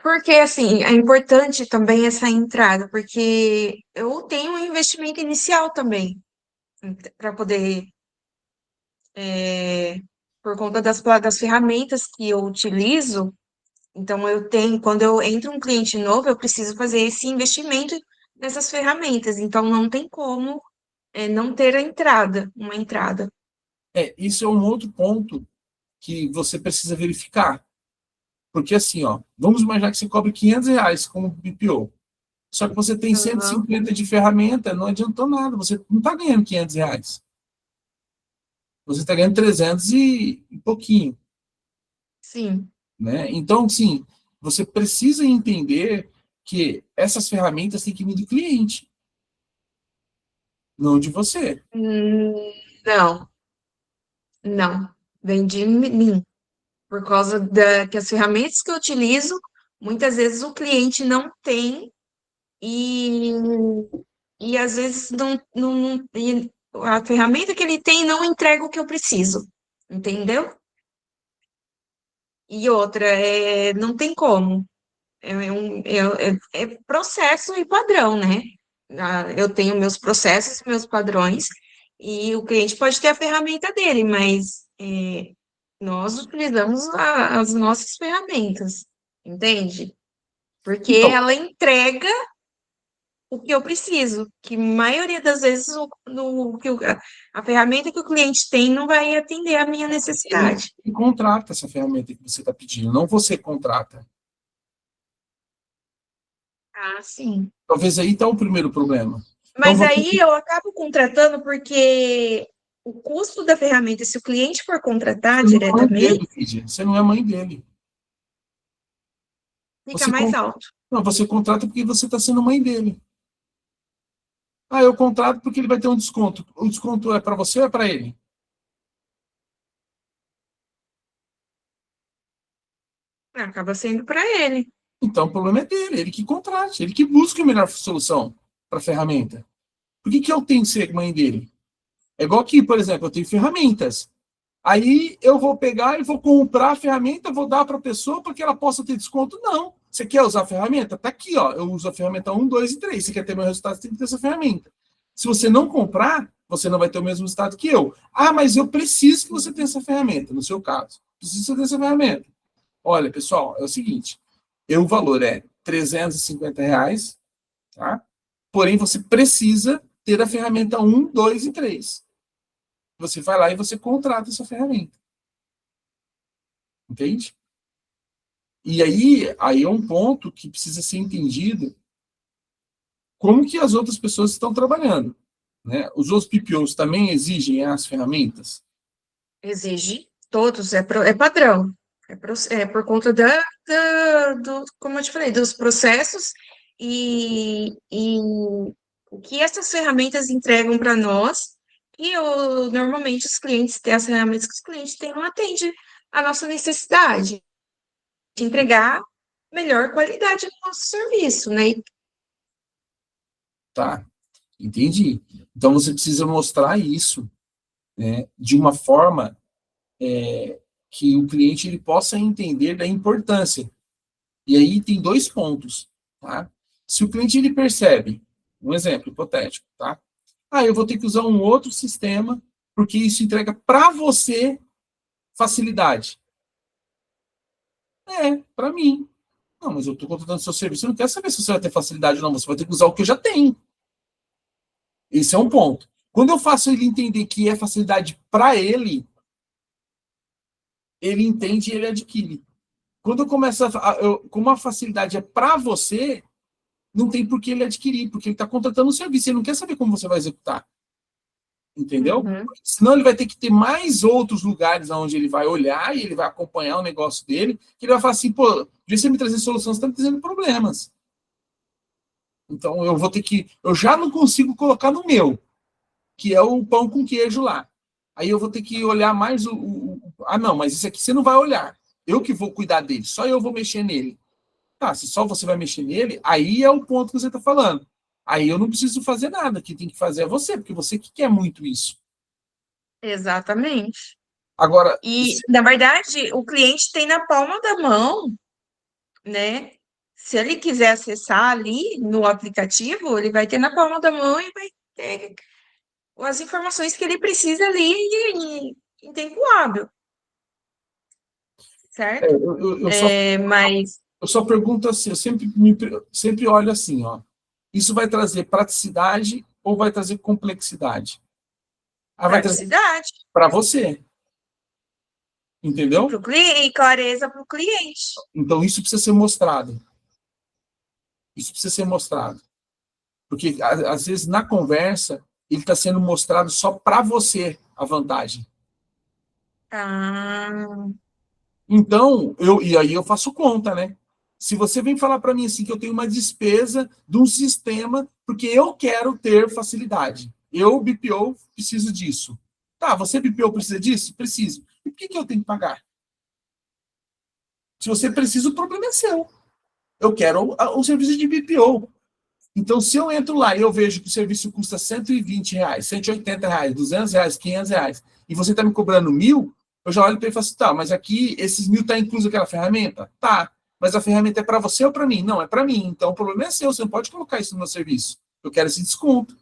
Porque, assim, é importante também essa entrada, porque eu tenho um investimento inicial também, para poder, por conta das ferramentas que eu utilizo, então quando eu entro um cliente novo, eu preciso fazer esse investimento nessas ferramentas, então não tem como não ter uma entrada. Isso é um outro ponto que você precisa verificar. Porque assim, vamos imaginar que você cobre 500 reais como BPO. Só que você tem 150 de ferramenta, não adiantou nada. Você não está ganhando 500 reais. Você está ganhando 300 e pouquinho. Sim. Né? Então, sim, você precisa entender que essas ferramentas têm que vir do cliente, não de você. Não. Vem de mim. Por causa que as ferramentas que eu utilizo, muitas vezes o cliente não tem e, e às vezes e a ferramenta que ele tem não entrega o que eu preciso, entendeu? E outra, não tem como. É processo e padrão, né? Eu tenho meus processos, meus padrões, e o cliente pode ter a ferramenta dele, mas nós utilizamos as nossas ferramentas, entende? Porque Então, ela entrega o que eu preciso, que a maioria das vezes a ferramenta que o cliente tem não vai atender a minha necessidade. Ele contrata essa ferramenta que você está pedindo, não você contrata. Ah, sim. Talvez aí está o primeiro problema. Mas Então, aí eu acabo contratando porque o custo da ferramenta, se o cliente for contratar você não é mãe diretamente, dele, Lídia. Você não é mãe dele. fica Você, mais alto. não, você contrata porque você está sendo mãe dele. Ah, eu contrato porque ele vai ter um desconto. O desconto é para você ou é para ele? Acaba sendo para ele. Então o problema é dele, ele que contrate, ele que busque a melhor solução para a ferramenta. Por que eu tenho que ser mãe dele? É igual aqui, por exemplo, eu tenho ferramentas. Aí eu vou pegar e vou comprar a ferramenta, vou dar para a pessoa para que ela possa ter desconto? Não. Você quer usar a ferramenta? Está aqui, ó. Eu uso a ferramenta 1, 2 e 3. Você quer ter meu resultado, você tem que ter essa ferramenta. Se você não comprar, você não vai ter o mesmo resultado que eu. Ah, mas eu preciso que você tenha essa ferramenta, no seu caso. Preciso que você tenha essa ferramenta. Olha, pessoal, é o seguinte. O valor é R$ 350, tá? Porém, você precisa ter a ferramenta 1, 2 e 3. Você vai lá e você contrata essa ferramenta. Entende? E aí é um ponto que precisa ser entendido como que as outras pessoas estão trabalhando. Né? Os outros PPOs também exigem as ferramentas? Exige todos, é padrão. É por conta como eu te falei, dos processos e o que essas ferramentas entregam para nós, e normalmente os clientes têm as ferramentas que os clientes têm, não atende a nossa necessidade de entregar melhor qualidade no nosso serviço, né? Tá, entendi. Então você precisa mostrar isso, né, de uma forma que o cliente ele possa entender da importância. E aí tem 2 pontos, tá? Se o cliente ele percebe, um exemplo hipotético, tá? Ah, eu vou ter que usar um outro sistema porque isso entrega para você facilidade. Para mim. Não, mas eu estou contratando seu serviço, eu não quero saber se você vai ter facilidade ou não, você vai ter que usar o que eu já tenho. Esse é um ponto. Quando eu faço ele entender que é facilidade para ele entende e ele adquire. Quando eu começo como a facilidade é para você, não tem por que ele adquirir, porque ele está contratando um serviço, ele não quer saber como você vai executar. Entendeu? Uhum. Senão ele vai ter que ter mais outros lugares onde ele vai olhar e ele vai acompanhar o negócio dele, que ele vai falar assim, pô, devia você me trazer soluções, você está me trazendo problemas. Então eu vou ter que, eu já não consigo colocar no meu, que é o pão com queijo lá. Aí eu vou ter que olhar mais ah, não, mas isso aqui você não vai olhar. Eu que vou cuidar dele, só eu vou mexer nele. Tá, se só você vai mexer nele, aí é o ponto que você está falando. Aí eu não preciso fazer nada, quem tem que fazer é você, porque você que quer muito isso. Exatamente. Agora, E, na verdade, o cliente tem na palma da mão, né? Se ele quiser acessar ali no aplicativo, ele vai ter na palma da mão e vai ter as informações que ele precisa ali em tempo hábil, certo? eu só pergunto assim, eu sempre olho assim, ó. Isso vai trazer praticidade ou vai trazer complexidade? Ah, vai trazer Praticidade. para você. Entendeu? E clareza para o cliente. Então isso precisa ser mostrado. Isso precisa ser mostrado. Porque, às vezes, na conversa, ele está sendo mostrado só para você a vantagem. Ah, Então, e aí eu faço conta, né? Se você vem falar para mim assim que eu tenho uma despesa de um sistema porque eu quero ter facilidade. Eu, BPO, preciso disso. Tá, você, BPO, precisa disso? Preciso. E por que eu tenho que pagar? Se você precisa, o problema é seu. Eu quero um serviço de BPO. Então, se eu entro lá e eu vejo que o serviço custa R$120, R$180, R$200, R$500, e você está me cobrando 1.000, eu já olho para ele e falo assim, tá, mas aqui esses 1.000 está incluso aquela ferramenta? Tá, mas a ferramenta é para você ou para mim? Não, é para mim. Então, o problema é seu, você não pode colocar isso no meu serviço. Eu quero esse desconto.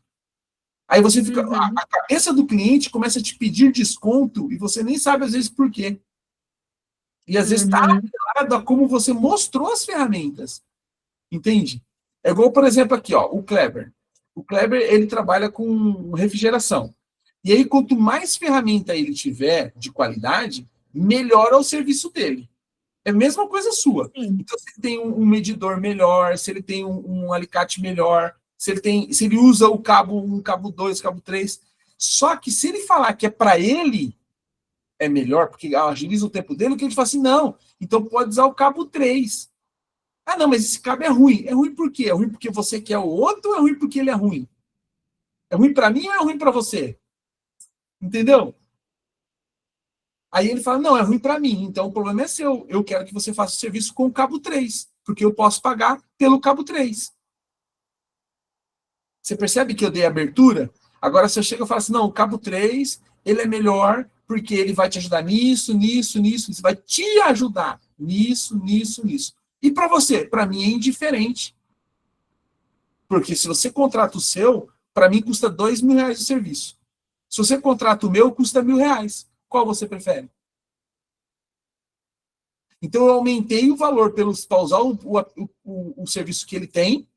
Aí você fica, a cabeça do cliente começa a te pedir desconto e você nem sabe, às vezes, por quê. E, às vezes, está atrelado a como você mostrou as ferramentas. Entende? É igual, por exemplo, aqui, ó, o Kleber. O Kleber, ele trabalha com refrigeração. E aí, quanto mais ferramenta ele tiver de qualidade, melhora o serviço dele. É a mesma coisa sua. Sim. Então, se ele tem um medidor melhor, se ele tem um alicate melhor, se ele usa o cabo 1, cabo 2, cabo 3. Só que se ele falar que é para ele, é melhor, porque agiliza o tempo dele, que ele fala assim, não, então pode usar o cabo 3. Ah, não, mas esse cabo é ruim. É ruim por quê? É ruim porque você quer o outro ou é ruim porque ele é ruim? É ruim para mim ou é ruim para você? Entendeu? Aí ele fala, não, é ruim para mim, então o problema é seu. Eu quero que você faça o serviço com o cabo 3, porque eu posso pagar pelo cabo 3. Você percebe que eu dei abertura? Agora, se eu chego e falo assim, não, o cabo 3, ele é melhor porque ele vai te ajudar nisso, nisso, nisso, nisso. Vai te ajudar nisso, nisso, nisso. E para você? Para mim é indiferente. Porque se você contrata o seu, para mim custa R$2.000 o serviço. Se você contrata o meu, custa R$1.000. Qual você prefere? Então eu aumentei o valor para usar o serviço que ele tem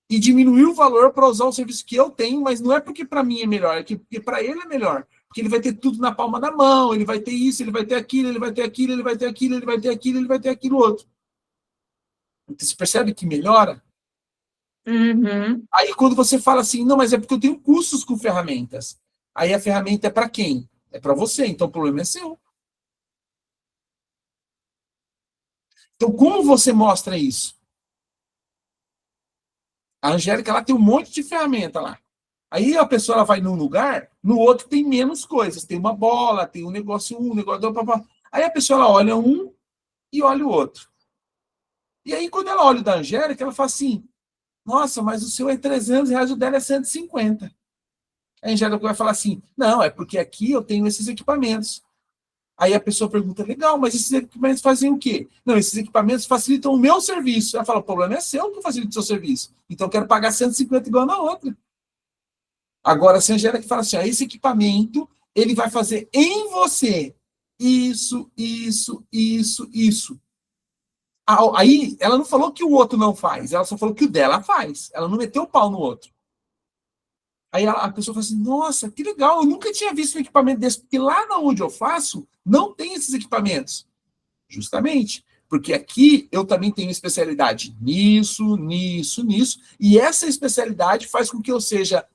e diminuí o valor para usar o serviço que eu tenho, mas não é porque para mim é melhor, é porque para ele é melhor. Porque ele vai ter tudo na palma da mão, ele vai ter isso, ele vai ter aquilo, ele vai ter aquilo, ele vai ter aquilo, ele vai ter aquilo, ele vai ter aquilo outro. Então, você percebe que melhora? Uhum. Aí quando você fala assim, não, mas é porque eu tenho custos com ferramentas. Aí a ferramenta é para quem? É para você, então o problema é seu. Então como você mostra isso? A Angélica, ela tem um monte de ferramenta lá. Aí a pessoa ela vai num lugar, no outro tem menos coisas. Tem uma bola, tem um negócio, um negócio... Aí a pessoa ela olha um e olha o outro. E aí quando ela olha o da Angélica, ela fala assim, nossa, mas o seu é R$300, o dela é 150. A Angélica vai falar assim, não, é porque aqui eu tenho esses equipamentos. Aí a pessoa pergunta, legal, mas esses equipamentos fazem o quê? Não, esses equipamentos facilitam o meu serviço. Ela fala, o problema é seu que facilita o seu serviço. Então eu quero pagar 150 igual na outra. Agora, se a Angélica fala assim, esse equipamento, ele vai fazer em você isso, isso, isso, isso. Aí ela não falou que o outro não faz, ela só falou que o dela faz. Ela não meteu o pau no outro. Aí a pessoa fala assim, nossa, que legal, eu nunca tinha visto um equipamento desse, porque lá onde eu faço, não tem esses equipamentos. Justamente, porque aqui eu também tenho especialidade nisso, nisso, nisso, e essa especialidade faz com que eu seja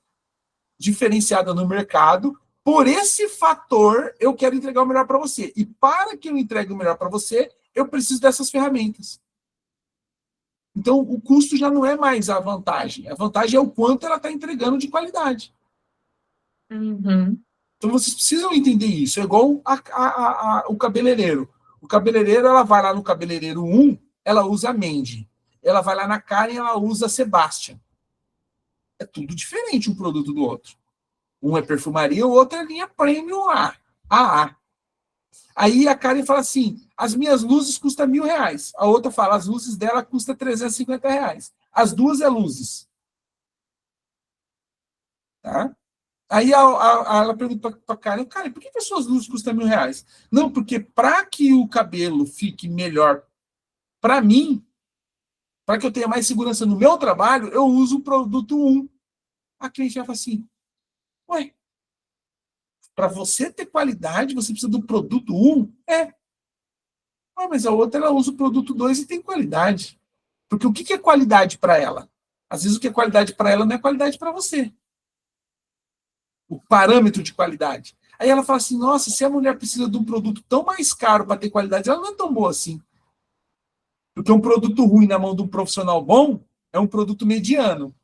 diferenciada no mercado. Por esse fator, eu quero entregar o melhor para você. E para que eu entregue o melhor para você, eu preciso dessas ferramentas. Então, o custo já não é mais a vantagem. A vantagem é o quanto ela está entregando de qualidade. Uhum. Então, vocês precisam entender isso. É igual o cabeleireiro. O cabeleireiro, ela vai lá no cabeleireiro 1, ela usa a Mandy. Ela vai lá na Karen, ela usa a Sebastian. É tudo diferente um produto do outro. Um é perfumaria, o outro é linha premium AA. Aí a Karen fala assim, as minhas luzes custam R$1.000. A outra fala, as luzes dela custam R$350. As duas é luzes. Tá? Aí ela pergunta para a Karen, por que as suas luzes custam R$1.000? Não, porque para que o cabelo fique melhor para mim, para que eu tenha mais segurança no meu trabalho, eu uso o produto 1. A cliente já fala assim, ué, para você ter qualidade, você precisa do produto 1? É. Mas a outra, ela usa o produto 2 e tem qualidade. Porque o que é qualidade para ela? Às vezes o que é qualidade para ela não é qualidade para você. O parâmetro de qualidade. Aí ela fala assim, nossa, se a mulher precisa de um produto tão mais caro para ter qualidade, ela não é tão boa assim. Porque um produto ruim na mão de um profissional bom é um produto mediano.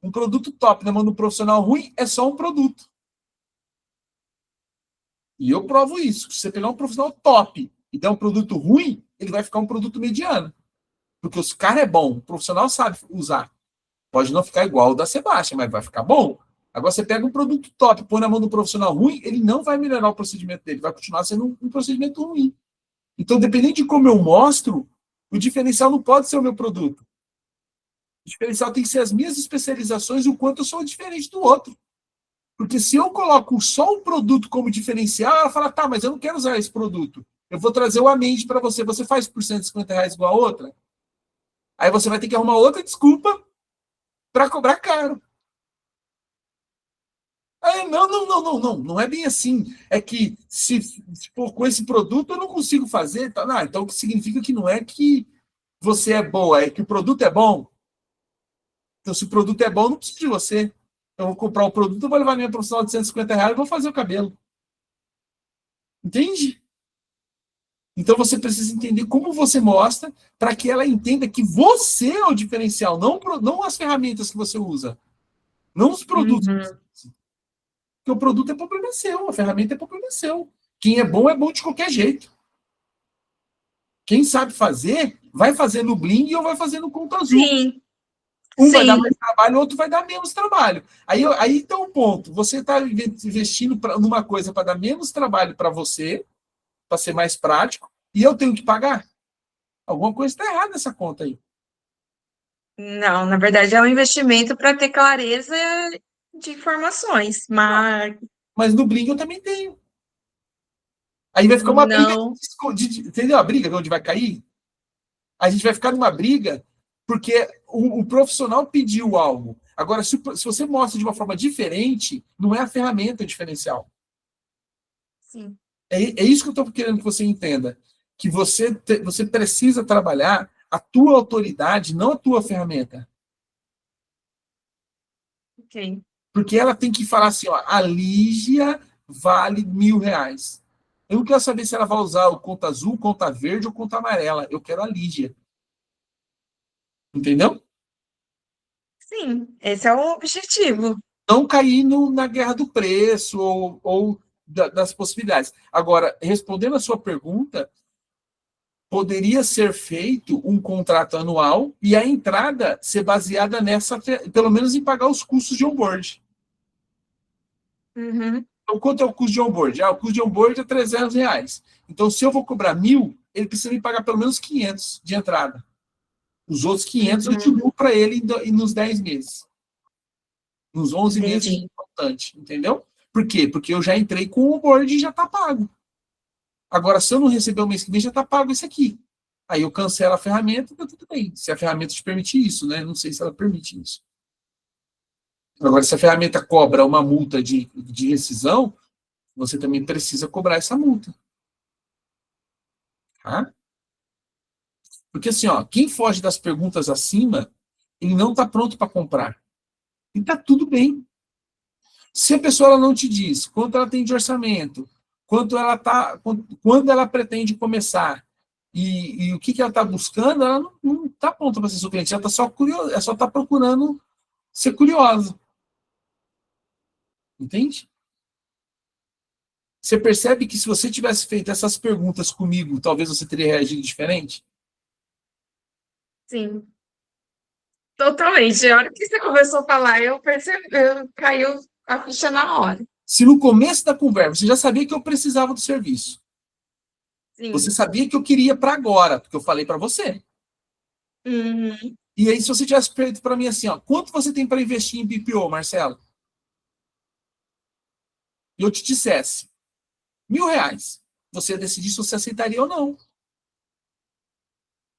Um produto top na mão de um profissional ruim é só um produto. E eu provo isso. Se você pegar um profissional top e der um produto ruim, ele vai ficar um produto mediano. Porque o cara é bom, o profissional sabe usar. Pode não ficar igual o da Sebastião, mas vai ficar bom. Agora você pega um produto top, põe na mão do profissional ruim, ele não vai melhorar o procedimento dele, vai continuar sendo um procedimento ruim. Então, dependendo de como eu mostro, o diferencial não pode ser o meu produto. O diferencial tem que ser as minhas especializações e o quanto eu sou diferente do outro. Porque se eu coloco só o produto como diferencial, ela fala, tá, mas eu não quero usar esse produto. Eu vou trazer o Amende para você. Você faz por R$150 igual a outra? Aí você vai ter que arrumar outra desculpa para cobrar caro. Não é bem assim. É que se for com esse produto eu não consigo fazer, tá? Não, então significa que não é que você é boa, é que o produto é bom. Então, se o produto é bom, não precisa de você. Eu vou comprar o produto, eu vou levar minha profissional de R$ 150 e vou fazer o cabelo. Entende? Então você precisa entender como você mostra para que ela entenda que você é o diferencial, não as ferramentas que você usa, não os produtos. Uhum. Porque o produto é problema seu, a ferramenta é problema seu. Quem é bom de qualquer jeito. Quem sabe fazer, vai fazer no Bling ou vai fazer no Conta Azul. Sim, Um vai dar sim, mais trabalho, o outro vai dar menos trabalho. Aí está o ponto. Você está investindo numa coisa para dar menos trabalho para você, para ser mais prático, e eu tenho que pagar? Alguma coisa está errada nessa conta aí. não, na verdade é um investimento para ter clareza de informações, mas Mas no Bling eu também tenho. Aí vai ficar uma briga não, entendeu? A briga onde vai cair? A gente vai ficar numa briga porque o profissional pediu algo. Agora, se você mostra de uma forma diferente, não é a ferramenta o diferencial. sim, É isso que eu estou querendo que você entenda. Que você precisa trabalhar a tua autoridade, não a tua ferramenta. ok. Porque ela tem que falar assim, ó, a Lígia vale R$ 1.000. Eu não quero saber se ela vai usar o conta azul, conta verde ou conta amarela. Eu quero a Lígia. Entendeu? Sim, esse é o objetivo. Não cair na guerra do preço ou das possibilidades. Agora, respondendo a sua pergunta, poderia ser feito um contrato anual e a entrada ser baseada nessa, pelo menos em pagar os custos de onboard. Uhum, Então, quanto é o custo de onboard? O custo de onboard é R$ 300. Então, se eu vou cobrar 1.000, ele precisa me pagar pelo menos 500 de entrada. Os outros 500 eu uhum, diluo para ele nos 10 meses. Nos 11 meses de entendi. importante, entendeu? Por quê? Porque eu já entrei com o onboard e já está pago. Agora, se eu não receber o mês que vem, já está pago esse aqui. Aí eu cancelo a ferramenta, tá tudo bem. Se a ferramenta te permite isso, né? Não sei se ela permite isso. Agora, se a ferramenta cobra uma multa de rescisão, você também precisa cobrar essa multa. Tá? Porque assim, ó, quem foge das perguntas acima, ele não está pronto para comprar. E está tudo bem. Se a pessoa ela não te diz quanto ela tem de orçamento, quando ela pretende começar e o que ela está buscando, ela não está pronta para ser seu cliente. Ela está só curiosa, ela só está procurando ser curiosa. Entende? Você percebe que se você tivesse feito essas perguntas comigo, talvez você teria reagido diferente? Sim, totalmente. A hora que você começou a falar, eu percebi, caiu a ficha na hora. Se no começo da conversa você já sabia que eu precisava do serviço, você Sim. sabia que eu queria para agora, porque eu falei para você. Uhum. E aí, se você tivesse feito para mim assim, ó, quanto você tem para investir em BPO, Marcelo? E eu te dissesse, R$ 1.000, você ia decidir se você aceitaria ou não.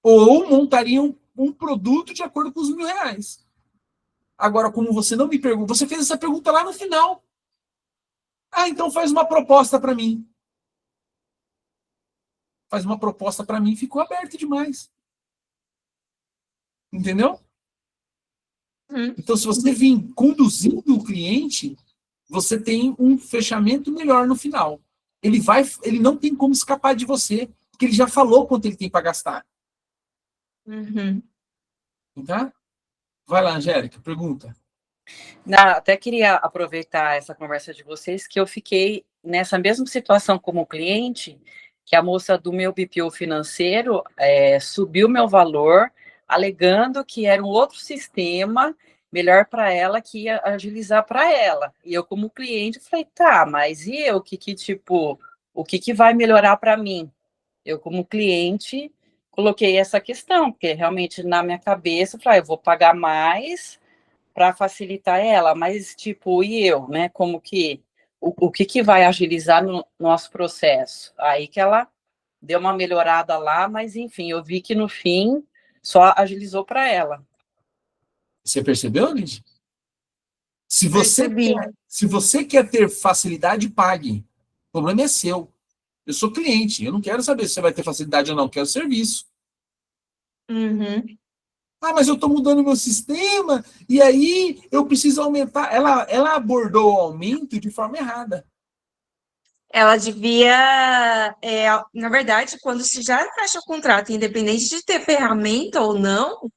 Ou montaria um produto de acordo com os R$ 1.000. Agora, como você não me perguntou, você fez essa pergunta lá no final. Ah, então faz uma proposta para mim. Faz uma proposta para mim, ficou aberto demais. Entendeu? Uhum. Então, se você vir conduzindo o cliente, você tem um fechamento melhor no final. Ele não tem como escapar de você, porque ele já falou quanto ele tem para gastar. Uhum. Tá? Vai lá, Angélica, pergunta. Até queria aproveitar essa conversa de vocês, que eu fiquei nessa mesma situação como cliente, que a moça do meu BPO financeiro subiu meu valor, alegando que era um outro sistema melhor para ela, que ia agilizar para ela. E eu, como cliente, falei, tá, mas e eu, tipo, o que vai melhorar para mim? Eu, como cliente, coloquei essa questão, porque realmente na minha cabeça, eu falei, eu vou pagar mais para facilitar ela, mas tipo, e eu, né? Como que o que vai agilizar no nosso processo? Aí que ela deu uma melhorada lá, mas enfim, eu vi que no fim só agilizou para ela. Você percebeu, Lidy? Percebi. Se você quer ter facilidade, pague. O problema é seu. Eu sou cliente, eu não quero saber se você vai ter facilidade ou não, eu quero serviço. Uhum. Ah, mas eu estou mudando meu sistema, e aí eu preciso aumentar. Ela abordou o aumento de forma errada. Ela devia, na verdade, quando se já fecha o contrato, independente de ter ferramenta ou não,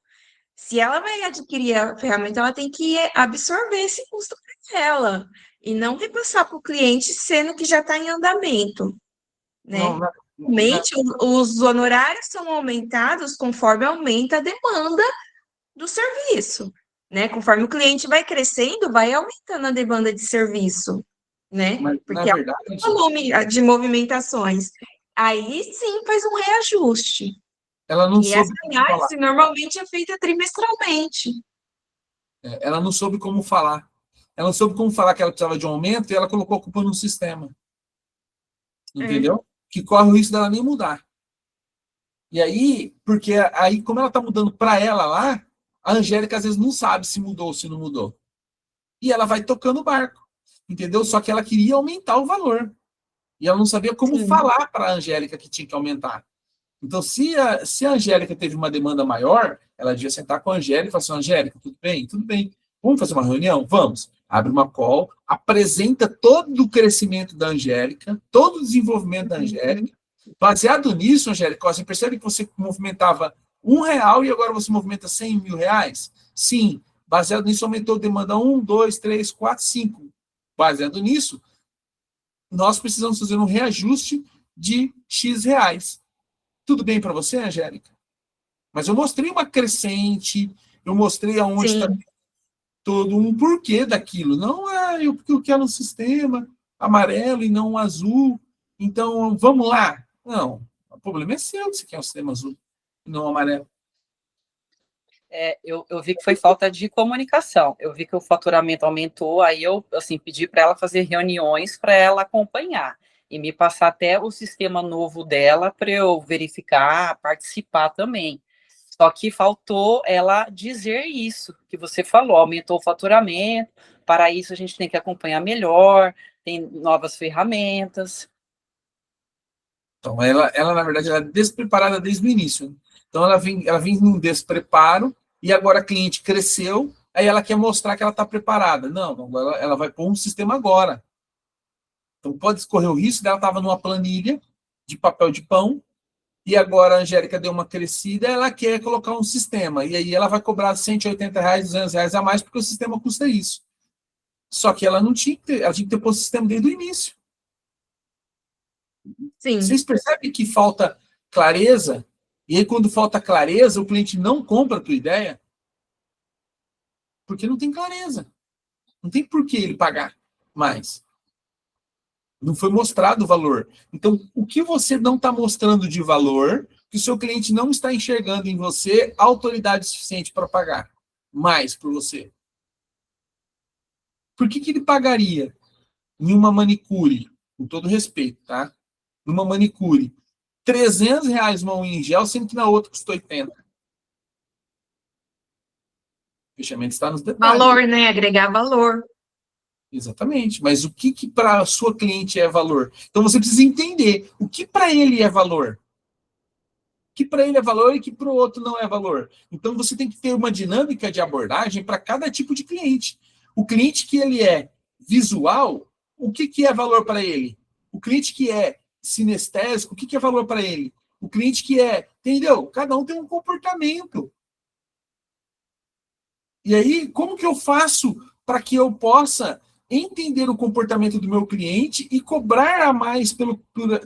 se ela vai adquirir a ferramenta, ela tem que absorver esse custo para ela e não repassar para o cliente, sendo que já está em andamento, Não, né? Realmente, os honorários são aumentados conforme aumenta a demanda do serviço, né? Conforme o cliente vai crescendo, vai aumentando a demanda de serviço, né? mas, na Porque há verdade, um volume de movimentações. Aí sim faz um reajuste. ela não E essa soube como falar. análise normalmente é feita trimestralmente. Ela não soube como falar. Ela não soube como falar que ela precisava de um aumento e ela colocou a culpa no sistema. É, Entendeu? Que corre o risco dela nem mudar. E aí, porque aí, como ela está mudando para ela lá, a Angélica às vezes não sabe se mudou ou se não mudou. E ela vai tocando o barco. Entendeu? Só que ela queria aumentar o valor. E ela não sabia como sim, falar para a Angélica que tinha que aumentar. Então, se a Angélica teve uma demanda maior, ela devia sentar com a Angélica e falar assim: Angélica, tudo bem? Tudo bem. Vamos fazer uma reunião? Vamos. Abre uma call, apresenta todo o crescimento da Angélica, todo o desenvolvimento da Angélica. Baseado nisso, Angélica, você percebe que você movimentava R$ 1 e agora você movimenta R$ 100.000? Sim. Baseado nisso, aumentou a demanda 1, 2, 3, 4, 5. Baseado nisso, nós precisamos fazer um reajuste de X reais. Tudo bem para você, Angélica? Mas eu mostrei uma crescente, eu mostrei aonde está sim, todo um porquê daquilo. Não é porque eu quero um sistema amarelo e não um azul. Então, vamos lá. Não, o problema é seu que você quer um sistema azul e não amarelo. Eu vi que foi falta de comunicação. Eu vi que o faturamento aumentou, aí eu assim, pedi para ela fazer reuniões para ela acompanhar e me passar até o sistema novo dela para eu verificar, participar também. Só que faltou ela dizer isso que você falou, aumentou o faturamento, para isso a gente tem que acompanhar melhor, tem novas ferramentas. Então, na verdade, ela é despreparada desde o início. Então, ela vem num despreparo e agora a cliente cresceu, aí ela quer mostrar que ela está preparada. Não, ela vai pôr um sistema agora. Então, pode correr o risco dela estava numa planilha de papel de pão e agora a Angélica deu uma crescida, ela quer colocar um sistema. E aí ela vai cobrar R$ 180, R$ 200 a mais porque o sistema custa isso. Só que ela não tinha que ter, ela tinha que ter posto o sistema desde o início. sim, Vocês percebem que falta clareza? E aí, quando falta clareza, o cliente não compra a tua ideia? Porque não tem clareza. Não tem por que ele pagar mais. Não foi mostrado o valor. Então, o que você não está mostrando de valor, que o seu cliente não está enxergando em você autoridade suficiente para pagar mais por você? Por que ele pagaria em uma manicure, com todo respeito, tá? Numa manicure, R$ 300 uma unha em gel, sendo que na outra custa 80. O fechamento está nos detalhes. valor, né? Agregar valor. Exatamente. Mas o que para a sua cliente é valor? Então você precisa entender o que para ele é valor. O que para ele é valor e que para o outro não é valor. Então você tem que ter uma dinâmica de abordagem para cada tipo de cliente. O cliente que ele é visual, o que é valor para ele? O cliente que é sinestésico, o que é valor para ele? O cliente que é, entendeu? Cada um tem um comportamento. E aí, como que eu faço para que eu possa entender o comportamento do meu cliente e cobrar a mais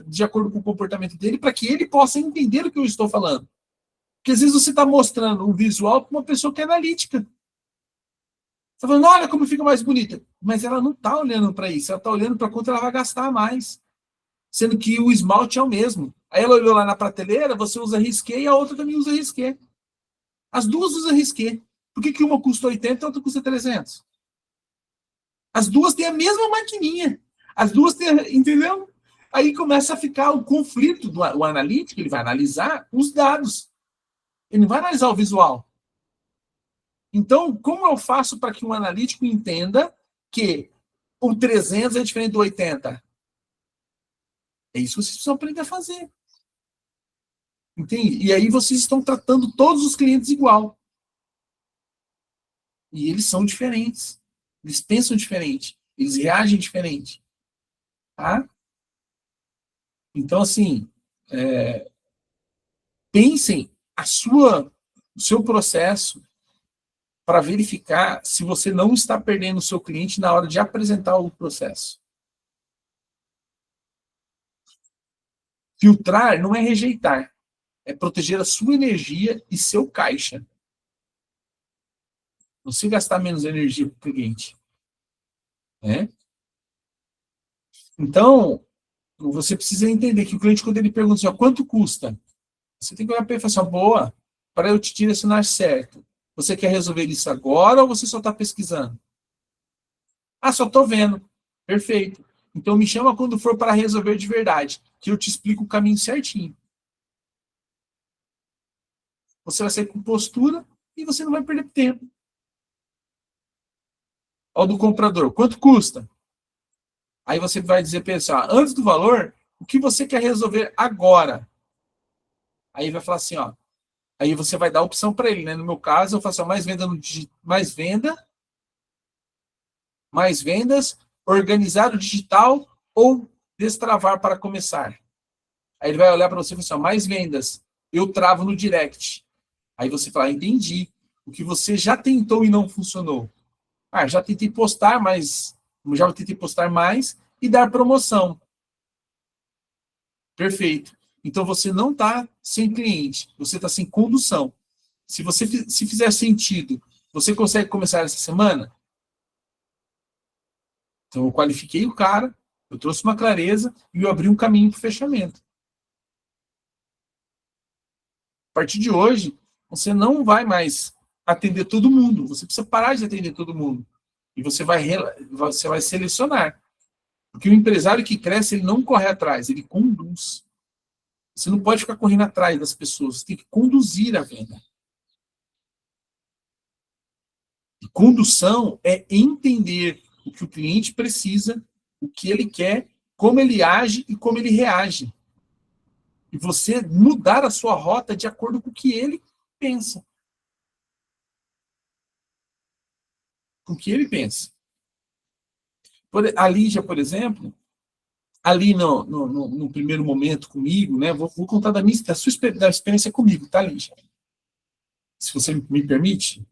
de acordo com o comportamento dele, para que ele possa entender o que eu estou falando? Porque às vezes você está mostrando um visual para uma pessoa que é analítica. Você está falando, olha como fica mais bonita. Mas ela não está olhando para isso, ela está olhando para quanto ela vai gastar a mais. Sendo que o esmalte é o mesmo. Aí ela olhou lá na prateleira, você usa Risqué e a outra também usa Risqué. As duas usam Risqué. Por que uma custa 80 e a outra custa 300? As duas têm a mesma maquininha. As duas têm, entendeu? Aí começa a ficar o conflito do analítico, ele vai analisar os dados. Ele não vai analisar o visual. Então, como eu faço para que um analítico entenda que o 300 é diferente do 80? É isso que vocês precisam aprender a fazer. Entende? E aí vocês estão tratando todos os clientes igual. E eles são diferentes. Eles pensam diferente. Eles reagem diferente. Tá? Então, assim, pensem o seu processo para verificar se você não está perdendo o seu cliente na hora de apresentar o processo. Filtrar não é rejeitar, é proteger a sua energia e seu caixa. Você gastar menos energia para o cliente. Né? Então, você precisa entender que o cliente, quando ele pergunta assim, ó, quanto custa? Você tem que olhar para ele e falar assim, ó, boa, para eu te direcionar certo. Você quer resolver isso agora ou você só está pesquisando? Ah, só estou vendo. Perfeito. Então me chama quando for para resolver de verdade, que eu te explico o caminho certinho. Você vai sair com postura e você não vai perder tempo. Ó, do comprador, quanto custa? Aí você vai dizer para ele assim, ó, antes do valor, o que você quer resolver agora? Aí vai falar assim, ó, aí você vai dar a opção para ele, né? No meu caso, eu faço ó, mais vendas, organizar o digital ou destravar para começar. Aí ele vai olhar para você e falar assim, ó, mais vendas, eu travo no direct. Aí você fala, entendi, o que você já tentou e não funcionou. Ah, já tentei postar, mas já tentei postar mais e dar promoção. Perfeito. Então você não está sem cliente, você está sem condução. Se fizer sentido, você consegue começar essa semana? Então eu qualifiquei o cara, eu trouxe uma clareza e eu abri um caminho para o fechamento. A partir de hoje, você não vai mais atender todo mundo. Você precisa parar de atender todo mundo. E você vai selecionar. Porque o empresário que cresce, ele não corre atrás, ele conduz. Você não pode ficar correndo atrás das pessoas, você tem que conduzir a venda. E condução é entender o que o cliente precisa, o que ele quer, como ele age e como ele reage. E você mudar a sua rota de acordo com o que ele pensa. Com o que ele pensa. A Lígia, por exemplo, ali no primeiro momento comigo, né? Vou contar da sua experiência comigo, tá, Lígia? Se você me permite.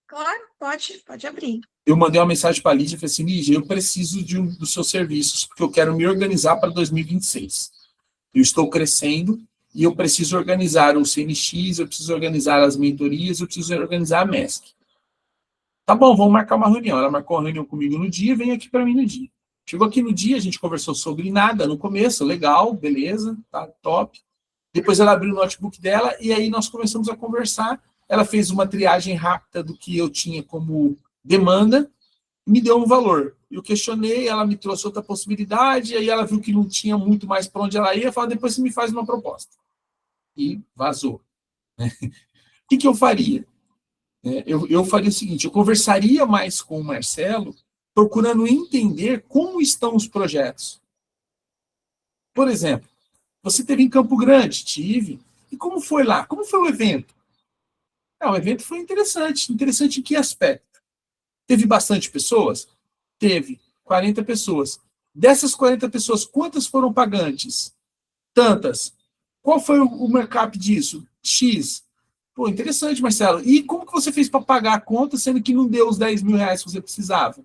Claro, pode abrir. Eu mandei uma mensagem para a Lígia e falei assim, Lígia, eu preciso dos seus serviços, porque eu quero me organizar para 2026. Eu estou crescendo e eu preciso organizar o CNX, eu preciso organizar as mentorias, eu preciso organizar a MESC. Tá bom, vamos marcar uma reunião. Ela marcou uma reunião comigo no dia, vem aqui para mim no dia. Chegou aqui no dia, a gente conversou sobre nada no começo, legal, beleza, tá top. Depois ela abriu o notebook dela e aí nós começamos a conversar. Ela fez uma triagem rápida do que eu tinha como demanda e me deu um valor. Eu questionei, ela me trouxe outra possibilidade, aí ela viu que não tinha muito mais para onde ela ia, falou, depois você me faz uma proposta. E vazou. O que eu faria? Eu faria o seguinte, eu conversaria mais com o Marcelo, procurando entender como estão os projetos. Por exemplo, você teve em Campo Grande? Tive. E como foi lá? Como foi o evento? O evento foi interessante. Interessante em que aspecto? Teve bastante pessoas? Teve 40 pessoas. Dessas 40 pessoas, quantas foram pagantes? Tantas. Qual foi o markup disso? X. Pô, interessante, Marcelo. E como que você fez para pagar a conta, sendo que não deu os 10 mil reais que você precisava?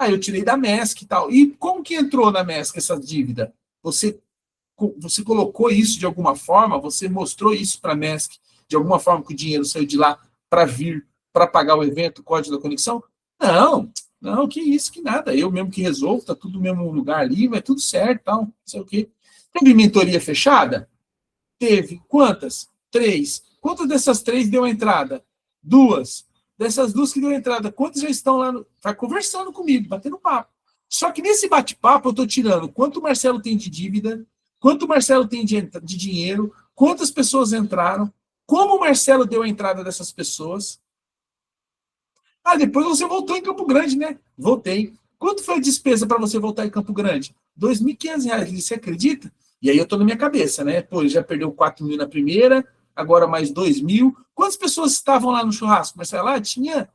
Eu tirei da MESC e tal. E como que entrou na MESC essa dívida? Você colocou isso de alguma forma? Você mostrou isso para a MESC de alguma forma que o dinheiro saiu de lá para vir, para pagar o evento, o código da conexão? Não, que isso, que nada. Eu mesmo que resolvo, tá tudo no mesmo lugar ali, vai tudo certo, tal, não sei o quê. Teve mentoria fechada? Teve. Quantas? 3. Quantas dessas 3 deu entrada? 2. Dessas 2 que deu entrada, quantas já estão lá? Vai conversando comigo, batendo papo. Só que nesse bate-papo eu estou tirando quanto o Marcelo tem de dívida, quanto o Marcelo tem de dinheiro, quantas pessoas entraram, Como o Marcelo deu a entrada dessas pessoas? Ah, depois você voltou em Campo Grande, né? Voltei. Quanto foi a despesa para você voltar em Campo Grande? R$ 2.500, você acredita? E aí eu tô na minha cabeça, né? Pô, ele já perdeu 4 mil na primeira, agora mais 2 mil. Quantas pessoas estavam lá no churrasco, Marcelo? Lá tinha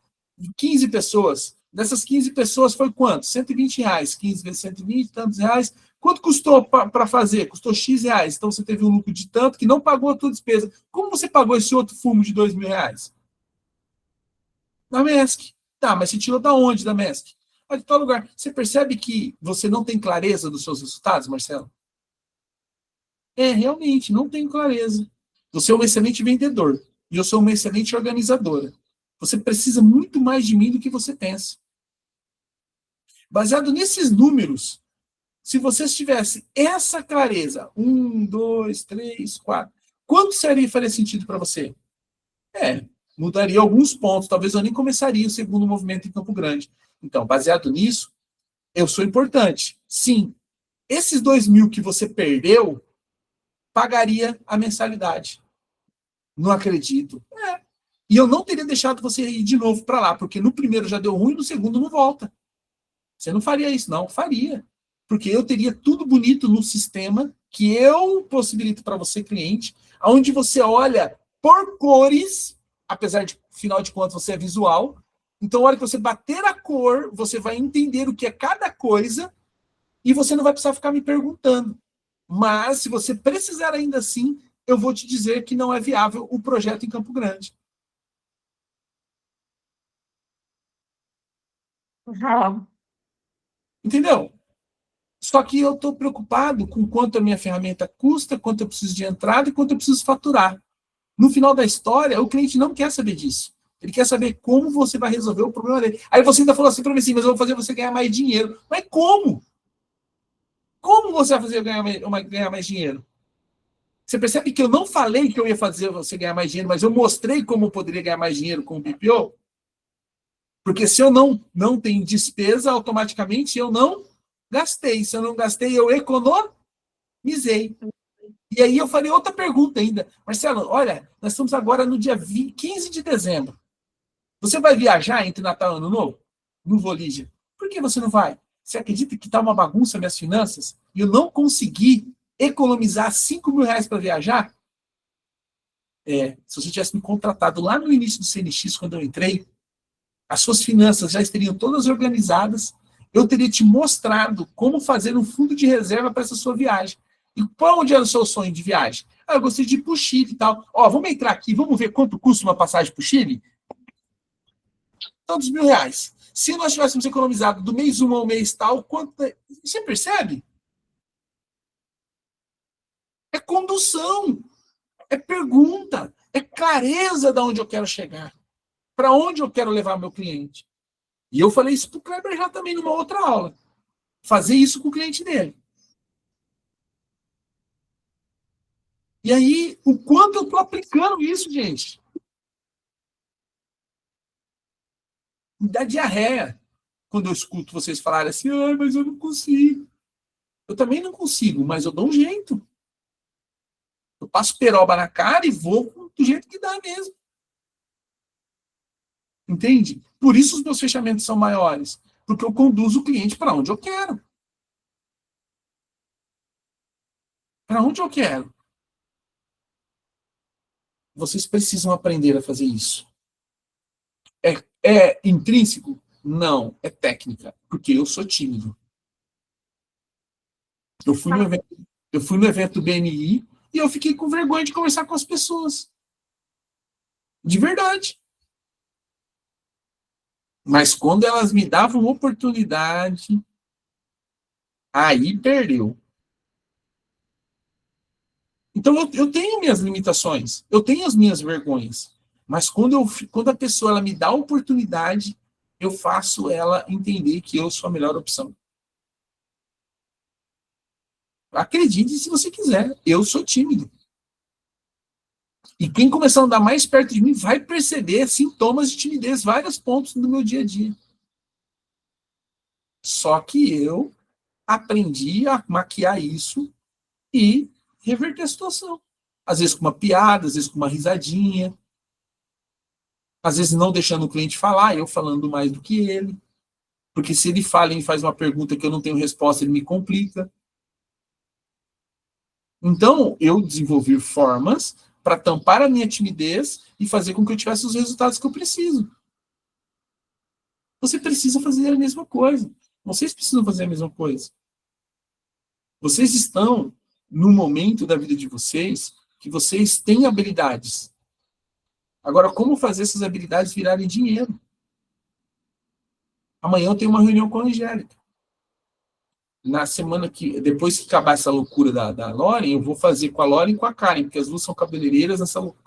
15 pessoas. Dessas 15 pessoas foi quanto? R$ 120. 15 vezes 120, tantos reais. Quanto custou para fazer? Custou X reais. Então você teve um lucro de tanto que não pagou a tua despesa. Como você pagou esse outro fumo de R$ 2.000? Na MESC. Tá, mas você tirou da onde da MESC? Ah, de tal lugar. Você percebe que você não tem clareza dos seus resultados, Marcelo? Realmente, não tenho clareza. Você é um excelente vendedor. E eu sou uma excelente organizadora. Você precisa muito mais de mim do que você pensa. Baseado nesses números, se você tivesse essa clareza, 1, 2, 3, 4, quanto faria sentido para você? Mudaria alguns pontos, talvez eu nem começaria o segundo movimento em Campo Grande. Então, baseado nisso, eu sou importante. Sim, esses 2 mil que você perdeu, pagaria a mensalidade. Não acredito. E eu não teria deixado você ir de novo para lá, porque no primeiro já deu ruim, no segundo não volta. Você não faria isso, não? Faria. Porque eu teria tudo bonito no sistema que eu possibilito para você, cliente, onde você olha por cores, apesar de, afinal de contas, você é visual. Então, a hora que você bater a cor, você vai entender o que é cada coisa e você não vai precisar ficar me perguntando. Mas, se você precisar ainda assim, eu vou te dizer que não é viável o projeto em Campo Grande. Entendeu? Só que eu estou preocupado com quanto a minha ferramenta custa, quanto eu preciso de entrada e quanto eu preciso faturar. No final da história, o cliente não quer saber disso. Ele quer saber como você vai resolver o problema dele. Aí você ainda falou assim para mim assim, mas eu vou fazer você ganhar mais dinheiro. Mas como? Como você vai fazer ganhar mais dinheiro? Você percebe que eu não falei que eu ia fazer você ganhar mais dinheiro, mas eu mostrei como eu poderia ganhar mais dinheiro com o BPO? Porque se eu não tenho despesa, automaticamente eu não gastei. Se eu não gastei, eu economizei. E aí eu falei outra pergunta ainda. Marcelo, olha, nós estamos agora no dia 15 de dezembro. Você vai viajar entre Natal e Ano Novo? Não vou, Lígia. Por que você não vai? Você acredita que está uma bagunça minhas finanças e eu não consegui economizar R$ 5.000 para viajar? Se você tivesse me contratado lá no início do CNX, quando eu entrei, as suas finanças já estariam todas organizadas, eu teria te mostrado como fazer um fundo de reserva para essa sua viagem. E qual onde era o seu sonho de viagem? Eu gostaria de ir para o Chile e tal. Vamos entrar aqui, vamos ver quanto custa uma passagem para o Chile? Tantos R$ 1.000. Se nós tivéssemos economizado do mês 1 ao mês tal, quanto... Você percebe? É condução, é pergunta, é clareza de onde eu quero chegar, para onde eu quero levar meu cliente. E eu falei isso para o Kleber já também numa outra aula. Fazer isso com o cliente dele. E aí, o quanto eu estou aplicando isso, gente? Me dá diarreia quando eu escuto vocês falarem assim, mas eu não consigo. Eu também não consigo, mas eu dou um jeito. Eu passo peroba na cara e vou do jeito que dá mesmo. Entende? Por isso os meus fechamentos são maiores. Porque eu conduzo o cliente para onde eu quero. Para onde eu quero. Vocês precisam aprender a fazer isso. É intrínseco? Não, é técnica. Porque eu sou tímido. Eu fui no evento do BNI e eu fiquei com vergonha de conversar com as pessoas. De verdade. Mas quando elas me davam oportunidade, aí perdeu. Então eu tenho minhas limitações, eu tenho as minhas vergonhas. Mas quando a pessoa ela me dá a oportunidade, eu faço ela entender que eu sou a melhor opção. Acredite se você quiser, eu sou tímido. E quem começar a andar mais perto de mim vai perceber sintomas de timidez, vários pontos no meu dia a dia. Só que eu aprendi a maquiar isso e reverter a situação. Às vezes com uma piada, às vezes com uma risadinha, às vezes não deixando o cliente falar, eu falando mais do que ele, porque se ele fala e faz uma pergunta que eu não tenho resposta, ele me complica. Então, eu desenvolvi formas para tampar a minha timidez e fazer com que eu tivesse os resultados que eu preciso. Você precisa fazer a mesma coisa. Vocês precisam fazer a mesma coisa. Vocês estão no momento da vida de vocês que vocês têm habilidades. Agora, como fazer essas habilidades virarem dinheiro? Amanhã eu tenho uma reunião com a Angélica. Na semana que, depois que acabar essa loucura da Lauren, eu vou fazer com a Lauren e com a Karen, porque as duas são cabeleireiras,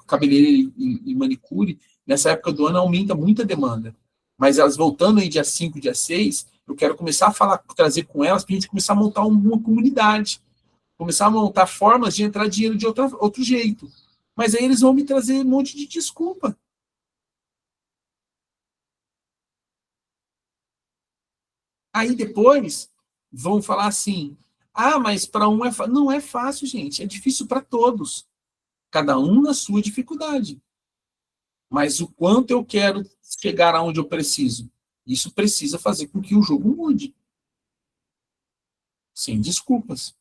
cabeleireira e manicure, nessa época do ano aumenta muita demanda. Mas elas voltando aí dia 5, dia 6, eu quero começar a falar, trazer com elas, para a gente começar a montar uma comunidade, começar a montar formas de entrar dinheiro de outro jeito. Mas aí eles vão me trazer um monte de desculpa. Aí depois vão falar assim, mas para um é fácil. Não é fácil, gente, é difícil para todos. Cada um na sua dificuldade. Mas o quanto eu quero chegar aonde eu preciso, isso precisa fazer com que o jogo mude. Sem desculpas.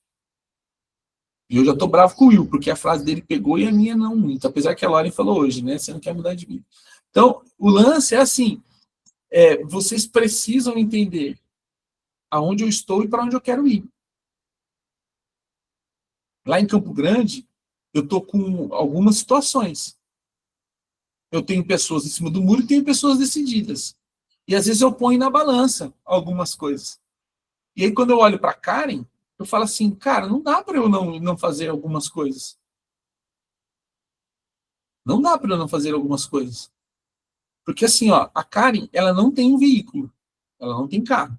E eu já tô bravo com o Will, porque a frase dele pegou e a minha não muito. Apesar que a Lauren falou hoje, né? Você não quer mudar de vida. Então, o lance é assim, vocês precisam entender aonde eu estou e para onde eu quero ir. Lá em Campo Grande, eu tô com algumas situações. Eu tenho pessoas em cima do muro e tenho pessoas decididas. E às vezes eu ponho na balança algumas coisas. E aí quando eu olho para Karen, eu falo assim, cara, não dá para eu não fazer algumas coisas. Não dá para eu não fazer algumas coisas. Porque assim, ó, a Karen, ela não tem um veículo. Ela não tem carro.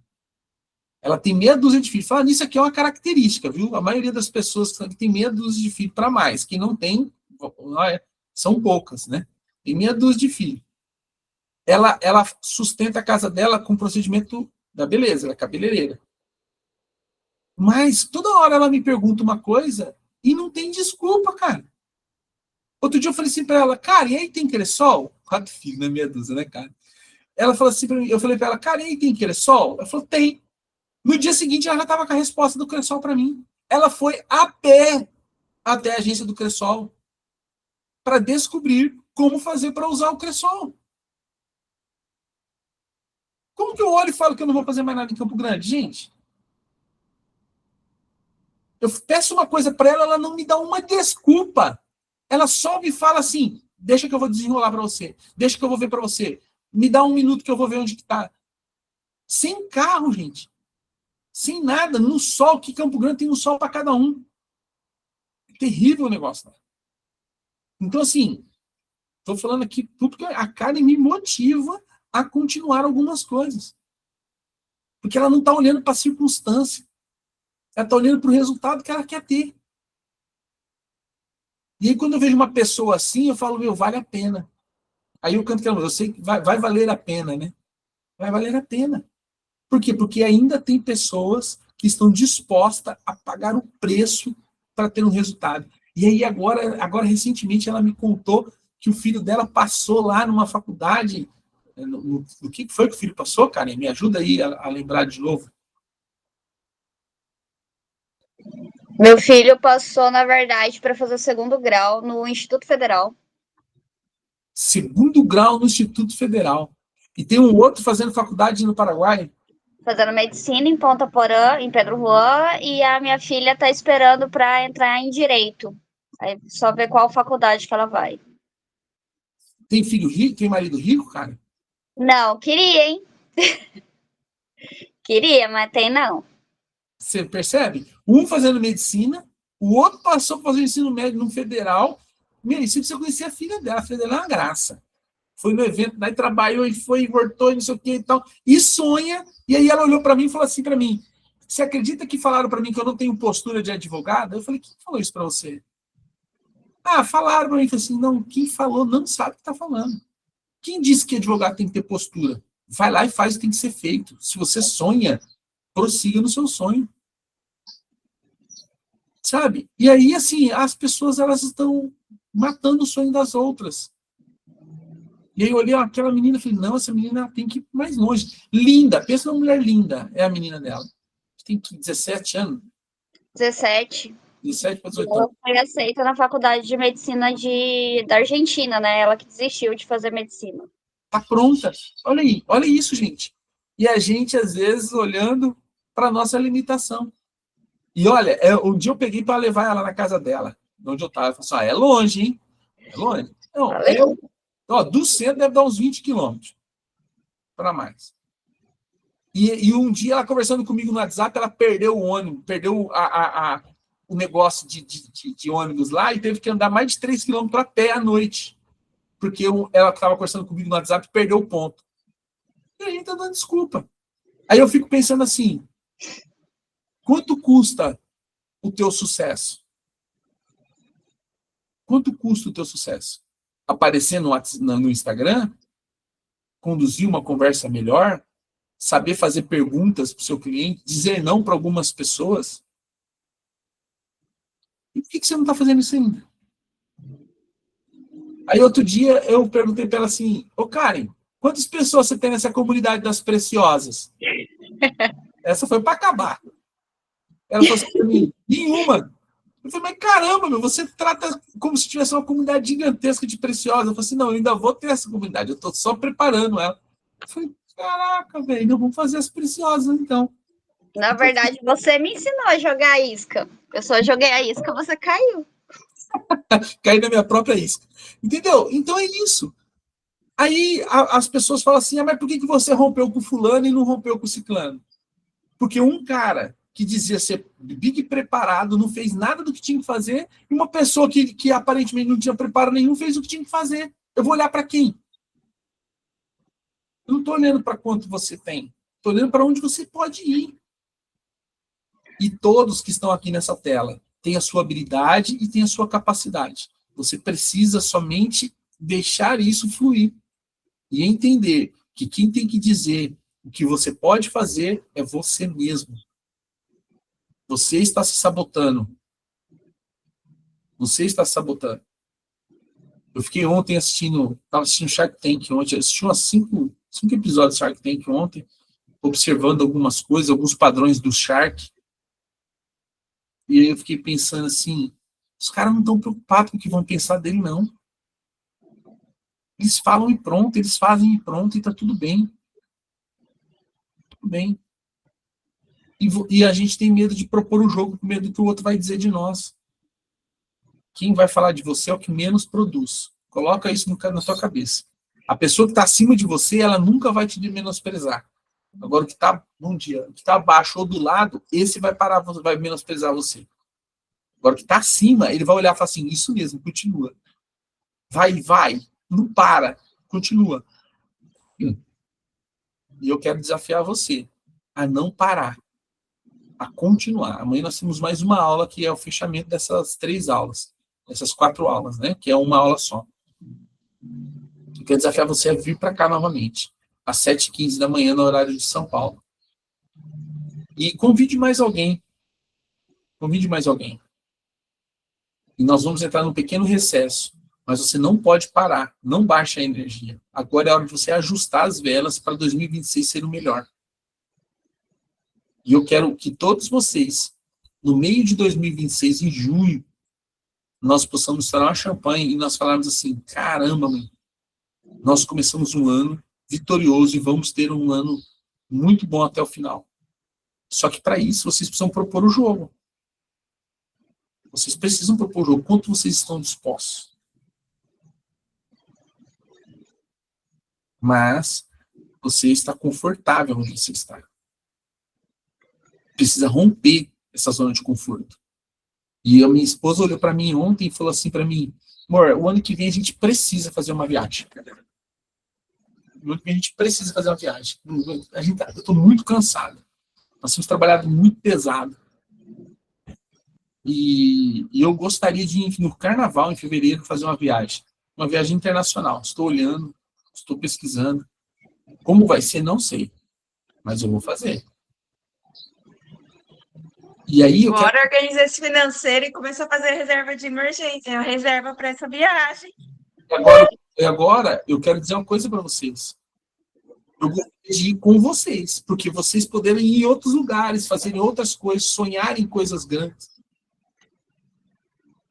Ela tem meia dúzia de filhos. Fala nisso aqui é uma característica, viu? A maioria das pessoas tem meia dúzia de filhos para mais. Quem não tem, são poucas, né? Tem meia dúzia de filhos. Ela sustenta a casa dela com o procedimento da beleza, ela é cabeleireira. Mas toda hora ela me pergunta uma coisa e não tem desculpa, cara. Outro dia eu falei assim para ela, cara, e aí tem Cressol? 4 filhos, né? Meia dúzia, né, cara? Ela falou assim para mim, eu falei para ela, cara, e aí tem Cressol? Ela falou, tem. No dia seguinte ela já estava com a resposta do Cressol para mim. Ela foi a pé até a agência do Cressol para descobrir como fazer para usar o Cressol. Como que eu olho e falo que eu não vou fazer mais nada em Campo Grande, gente? Eu peço uma coisa para ela, ela não me dá uma desculpa. Ela só me fala assim, deixa que eu vou desenrolar para você, deixa que eu vou ver para você, me dá 1 minuto que eu vou ver onde que tá. Sem carro, gente. Sem nada, no sol, que Campo Grande tem um sol para cada um. É terrível o negócio. Né? Então, assim, estou falando aqui tudo que a Karen me motiva a continuar algumas coisas. Porque ela não está olhando para a circunstância. Ela está olhando para o resultado que ela quer ter. E aí, quando eu vejo uma pessoa assim, eu falo, meu, vale a pena. Aí eu canto que eu sei que vai valer a pena, né? Vai valer a pena. Por quê? Porque ainda tem pessoas que estão dispostas a pagar o preço para ter um resultado. E aí, agora, recentemente, ela me contou que o filho dela passou lá numa faculdade. O que foi que o filho passou, Karen? Me ajuda aí a lembrar de novo. Meu filho passou, na verdade, para fazer o 2º grau no Instituto Federal. 2º grau no Instituto Federal. E tem um outro fazendo faculdade no Paraguai? Fazendo medicina em Ponta Porã, em Pedro Juan, e a minha filha está esperando para entrar em Direito. Aí só ver qual faculdade que ela vai. Tem filho rico? Tem marido rico, cara? Não, queria, hein? Queria, mas tem não. Você percebe? Um fazendo medicina, o outro passou para fazer ensino médio no federal. Meu, você precisa conhecer a filha dela. A filha dela é uma graça. Foi no evento, daí trabalhou e foi, voltou, e não sei o que e tal. E sonha. E aí ela olhou para mim e falou assim para mim, você acredita que falaram para mim que eu não tenho postura de advogada? Eu falei, quem falou isso para você? Falaram para mim. Eu falei assim, não, quem falou não sabe o que está falando. Quem disse que advogado tem que ter postura? Vai lá e faz o que tem que ser feito. Se você sonha, prossiga no seu sonho. Sabe? E aí, assim, as pessoas, elas estão matando o sonho das outras. E aí eu olhei aquela menina e falei, não, essa menina tem que ir mais longe. Linda, pensa numa mulher linda, é a menina dela. Tem 17 anos. 17. 17 para 18 Ela anos. foi aceita na faculdade de medicina da Argentina, né? Ela que desistiu de fazer medicina. Tá pronta. Olha aí, olha isso, gente. E a gente, às vezes, olhando para a nossa limitação. E olha, um dia eu peguei para levar ela na casa dela, onde eu estava. Eu falei assim, é longe, hein? É longe? Não, do centro deve dar uns 20 quilômetros para mais. E um dia, ela conversando comigo no WhatsApp, ela perdeu o ônibus, perdeu o negócio de ônibus lá e teve que andar mais de 3 quilômetros a pé à noite. Porque ela estava conversando comigo no WhatsApp e perdeu o ponto. E a gente está dando desculpa. Aí eu fico pensando assim, quanto custa o teu sucesso? Quanto custa o teu sucesso? Aparecer no Instagram? Conduzir uma conversa melhor? Saber fazer perguntas para o seu cliente? Dizer não para algumas pessoas? E por que você não está fazendo isso ainda? Aí outro dia eu perguntei para ela assim, ô Karen, quantas pessoas você tem nessa comunidade das preciosas? Essa foi para acabar. Ela falou assim para mim, nenhuma. Eu falei, mas caramba, meu, você trata como se tivesse uma comunidade gigantesca de preciosas. Eu falei assim, não, eu ainda vou ter essa comunidade, eu estou só preparando ela. Eu falei, caraca, velho, não vamos fazer as preciosas, então. Na verdade, você me ensinou a jogar a isca. Eu só joguei a isca, você caiu. Caí na minha própria isca. Entendeu? Então é isso. Aí as pessoas falam assim, mas por que você rompeu com fulano e não rompeu com ciclano? Porque um cara que dizia ser big preparado, não fez nada do que tinha que fazer, e uma pessoa que aparentemente não tinha preparo nenhum fez o que tinha que fazer. Eu vou olhar para quem? Eu não estou olhando para quanto você tem. Estou olhando para onde você pode ir. E todos que estão aqui nessa tela têm a sua habilidade e têm a sua capacidade. Você precisa somente deixar isso fluir. E entender que quem tem que dizer o que você pode fazer é você mesmo. Você está se sabotando. Você está se sabotando. Eu fiquei ontem estava assistindo Shark Tank ontem, assisti umas 5 episódios de Shark Tank ontem, observando algumas coisas, alguns padrões do Shark. E aí eu fiquei pensando assim, os caras não estão preocupados com o que vão pensar dele, não. Eles falam e pronto, eles fazem e pronto, e está tudo bem. Tudo bem. E a gente tem medo de propor o jogo, com medo do que o outro vai dizer de nós. Quem vai falar de você é o que menos produz. Coloca isso na sua cabeça. A pessoa que está acima de você, ela nunca vai te menosprezar. Agora, o que está abaixo ou do lado, esse vai menosprezar você. Agora, o que está acima, ele vai olhar e falar assim, isso mesmo, continua. Vai, não para, continua. E eu quero desafiar você a não parar, a continuar. Amanhã nós temos mais uma aula, que é o fechamento dessas 3 aulas, essas 4 aulas, né? Que é uma aula só. Eu quero desafiar você a vir para cá novamente, às 7h15 da manhã, no horário de São Paulo. E convide mais alguém. Convide mais alguém. E nós vamos entrar num pequeno recesso. Mas você não pode parar. Não baixe a energia. Agora é a hora de você ajustar as velas para 2026 ser o melhor. E eu quero que todos vocês, no meio de 2026, em junho, nós possamos estourar uma champanhe e nós falarmos assim, caramba, mãe, nós começamos um ano vitorioso e vamos ter um ano muito bom até o final. Só que para isso, vocês precisam propor o jogo. Vocês precisam propor o jogo. Quanto vocês estão dispostos? Mas você está confortável onde você está. Precisa romper essa zona de conforto. E a minha esposa olhou para mim ontem e falou assim para mim, amor, o ano que vem a gente precisa fazer uma viagem. O ano que vem a gente precisa fazer uma viagem. Eu estou muito cansado. Nós temos trabalhado muito pesado. E eu gostaria de ir no carnaval, em fevereiro, fazer uma viagem internacional. Estou olhando, estou pesquisando. Como vai ser, não sei. Mas eu vou fazer. E aí eu quero... Bora organizar esse financeiro e começar a fazer reserva de emergência, a reserva para essa viagem. Agora eu quero dizer uma coisa para vocês. Eu gostaria de ir com vocês, porque vocês poderem ir em outros lugares, fazerem outras coisas, sonharem coisas grandes.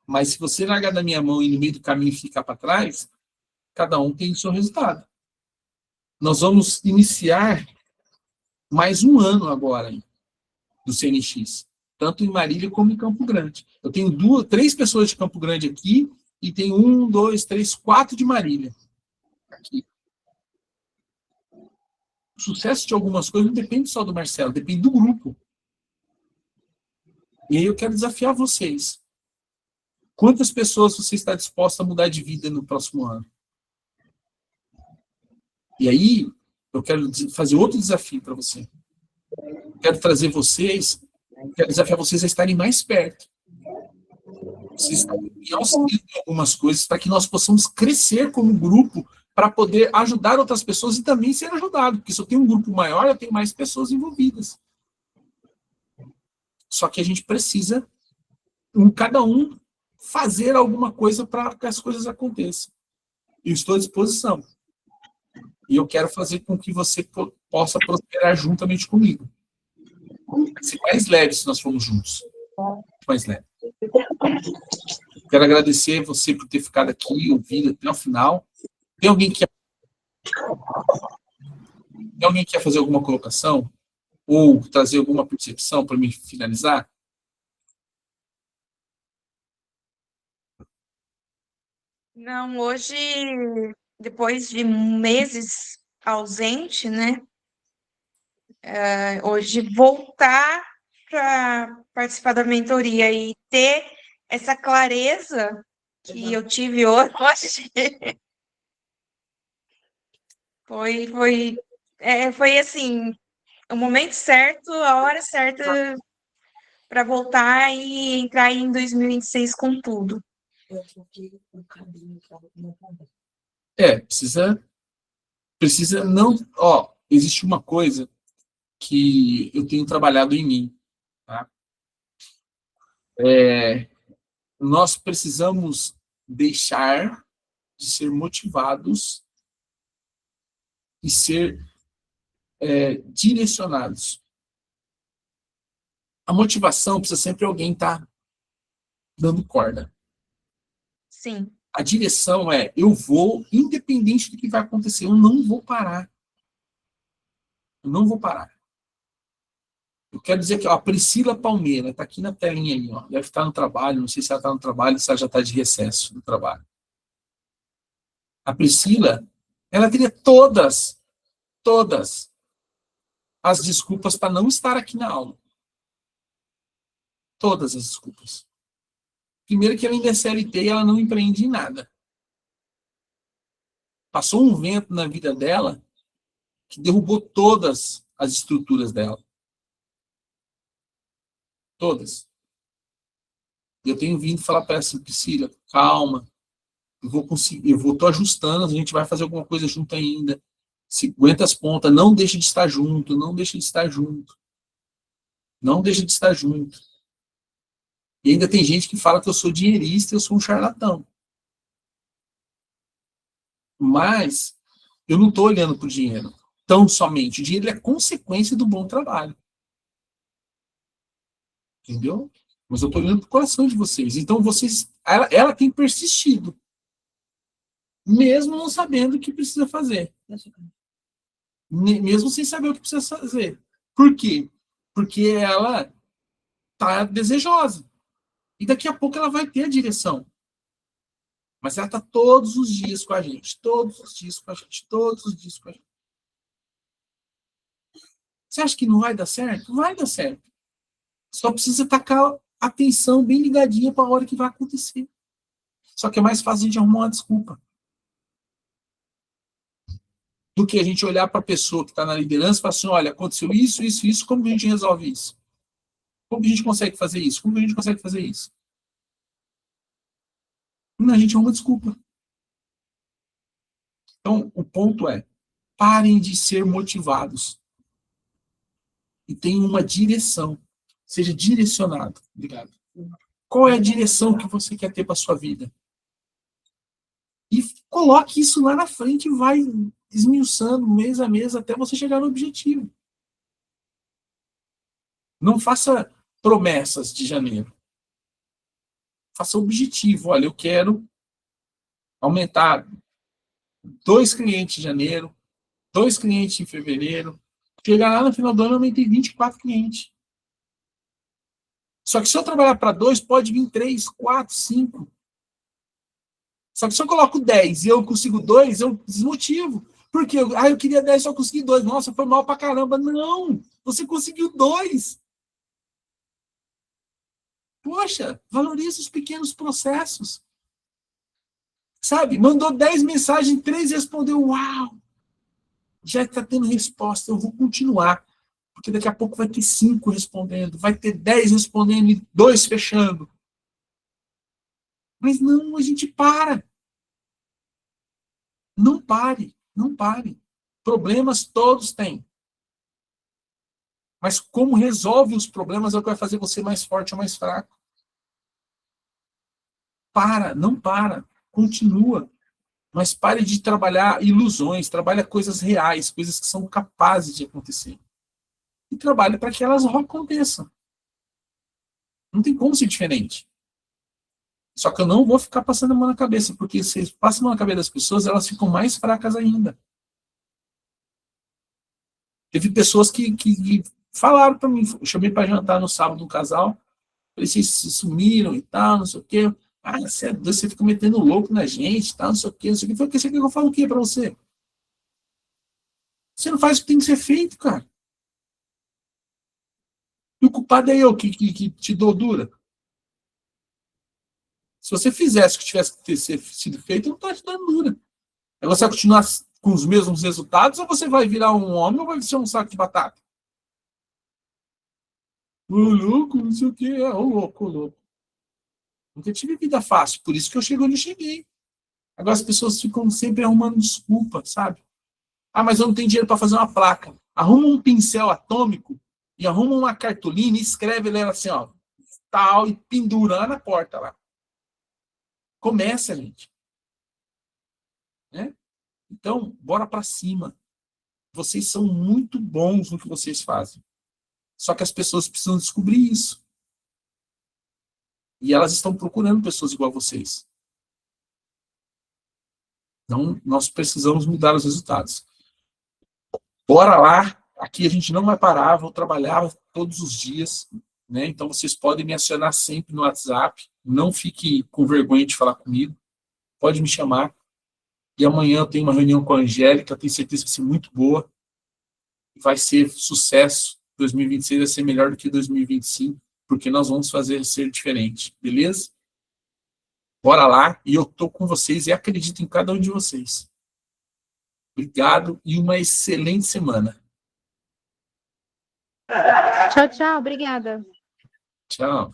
Mas se você largar da minha mão e no meio do caminho ficar para trás, cada um tem o seu resultado. Nós vamos iniciar mais um ano agora do CNX, tanto em Marília como em Campo Grande. Eu tenho 3 pessoas de Campo Grande aqui e tenho 1, 2, 3, 4 de Marília aqui. O sucesso de algumas coisas não depende só do Marcelo, depende do grupo. E aí eu quero desafiar vocês. Quantas pessoas você está disposto a mudar de vida no próximo ano? E aí eu quero fazer outro desafio para você. Quero desafiar vocês a estarem mais perto. Vocês estão me auxiliando em algumas coisas para que nós possamos crescer como grupo para poder ajudar outras pessoas e também ser ajudado. Porque se eu tenho um grupo maior, eu tenho mais pessoas envolvidas. Só que a gente precisa, cada um, fazer alguma coisa para que as coisas aconteçam. Eu estou à disposição. E eu quero fazer com que você possa prosperar juntamente comigo. Vai ser mais leve se nós formos juntos. Mais leve. Quero agradecer você por ter ficado aqui, ouvido até o final. Tem alguém que quer fazer alguma colocação? Ou trazer alguma percepção para me finalizar? Não, hoje, depois de meses ausente, né? Hoje voltar para participar da mentoria e ter essa clareza que eu tive hoje foi assim, o momento certo, a hora certa para voltar e entrar em 2026 com tudo. Precisa não... existe uma coisa que eu tenho trabalhado em mim. Tá? Nós precisamos deixar de ser motivados e ser direcionados. A motivação precisa sempre alguém estar dando corda. Sim. A direção eu vou, independente do que vai acontecer, eu não vou parar. Eu não vou parar. Eu quero dizer que a Priscila Palmeira está aqui na telinha aí, ó, deve estar no trabalho, não sei se ela está no trabalho, se ela já está de recesso do trabalho. A Priscila, ela teria todas as desculpas para não estar aqui na aula. Todas as desculpas. Primeiro que ela ainda é CLT e ela não empreende em nada. Passou um vento na vida dela que derrubou todas as estruturas dela. Todas. Eu tenho vindo falar para ela assim, Priscila, calma, eu vou conseguir, tô ajustando, a gente vai fazer alguma coisa junto ainda. Se aguenta as pontas, não deixe de estar junto, não deixe de estar junto. Não deixe de estar junto. E ainda tem gente que fala que eu sou dinheirista e eu sou um charlatão. Mas eu não estou olhando para o dinheiro tão somente. O dinheiro é consequência do bom trabalho. Entendeu? Mas eu estou olhando para o coração de vocês. Então, ela tem persistido. Mesmo não sabendo o que precisa fazer. Mesmo sem saber o que precisa fazer. Por quê? Porque ela está desejosa. E daqui a pouco ela vai ter a direção. Mas ela está todos os dias com a gente. Todos os dias com a gente. Todos os dias com a gente. Você acha que não vai dar certo? Vai dar certo. Só precisa tacar a atenção bem ligadinha para a hora que vai acontecer. Só que é mais fácil a gente arrumar uma desculpa. Do que a gente olhar para a pessoa que está na liderança e falar assim, olha, aconteceu isso, isso, isso, como a gente resolve isso? Como a gente consegue fazer isso? Como a gente consegue fazer isso? Não, a gente arruma desculpa. Então, o ponto é, parem de ser motivados. E tenham uma direção. Seja direcionado. Obrigado. Qual é a direção que você quer ter para sua vida? E coloque isso lá na frente e vai esmiuçando mês a mês até você chegar no objetivo. Não faça promessas de janeiro. Faça objetivo. Olha, eu quero aumentar 2 clientes em janeiro, 2 clientes em fevereiro. Chegar lá no final do ano, eu aumentei 24 clientes. Só que se eu trabalhar para 2, pode vir 3, 4, 5. Só que se eu coloco 10 e eu consigo 2, eu desmotivo. Por quê? Eu queria 10, só consegui 2. Nossa, foi mal pra caramba. Não! Você conseguiu 2. Poxa, valoriza os pequenos processos. Sabe? Mandou 10 mensagens, 3 respondeu. Uau! Já está tendo resposta. Eu vou continuar. Porque daqui a pouco vai ter 5 respondendo. Vai ter 10 respondendo e 2 fechando. Mas não, a gente para. Não pare. Não pare. Problemas todos têm. Mas como resolve os problemas é o que vai fazer você mais forte ou mais fraco. Não para. Continua. Mas pare de trabalhar ilusões, trabalhe coisas reais, coisas que são capazes de acontecer. E trabalhe para que elas aconteçam. Não tem como ser diferente. Só que eu não vou ficar passando a mão na cabeça, porque se passa a mão na cabeça das pessoas, elas ficam mais fracas ainda. Teve pessoas que falaram para mim, eu chamei para jantar no sábado um casal, falei, vocês sumiram e tal, não sei o quê. Você fica metendo louco na gente, tal, não sei o quê, não sei o quê. Foi o que você quer que eu falo o quê para você? Você não faz o que tem que ser feito, cara. E o culpado é eu que te dou dura. Se você fizesse o que tivesse que ter sido feito, eu não estou te dando dura. É você vai continuar com os mesmos resultados ou você vai virar um homem ou vai ser um saco de batata? Ô louco, não sei o quê. Ô louco, ô louco. Nunca tive vida fácil, por isso que eu cheguei onde eu cheguei. Agora as pessoas ficam sempre arrumando desculpa, sabe? Mas eu não tenho dinheiro para fazer uma placa. Arruma um pincel atômico e arruma uma cartolina e escreve nela assim, ó, tal, e pendura na porta lá. Começa, gente. Né? Então, bora para cima. Vocês são muito bons no que vocês fazem. Só que as pessoas precisam descobrir isso. E elas estão procurando pessoas igual a vocês. Então, nós precisamos mudar os resultados. Bora lá. Aqui a gente não vai parar. Vou trabalhar todos os dias. Né? Então, vocês podem me acionar sempre no WhatsApp. Não fique com vergonha de falar comigo. Pode me chamar. E amanhã eu tenho uma reunião com a Angélica. Tenho certeza que vai ser muito boa. Vai ser sucesso. 2026 vai ser melhor do que 2025. Porque nós vamos fazer ser diferente. Beleza? Bora lá. E eu estou com vocês e acredito em cada um de vocês. Obrigado e uma excelente semana. Tchau, tchau. Obrigada. Tchau.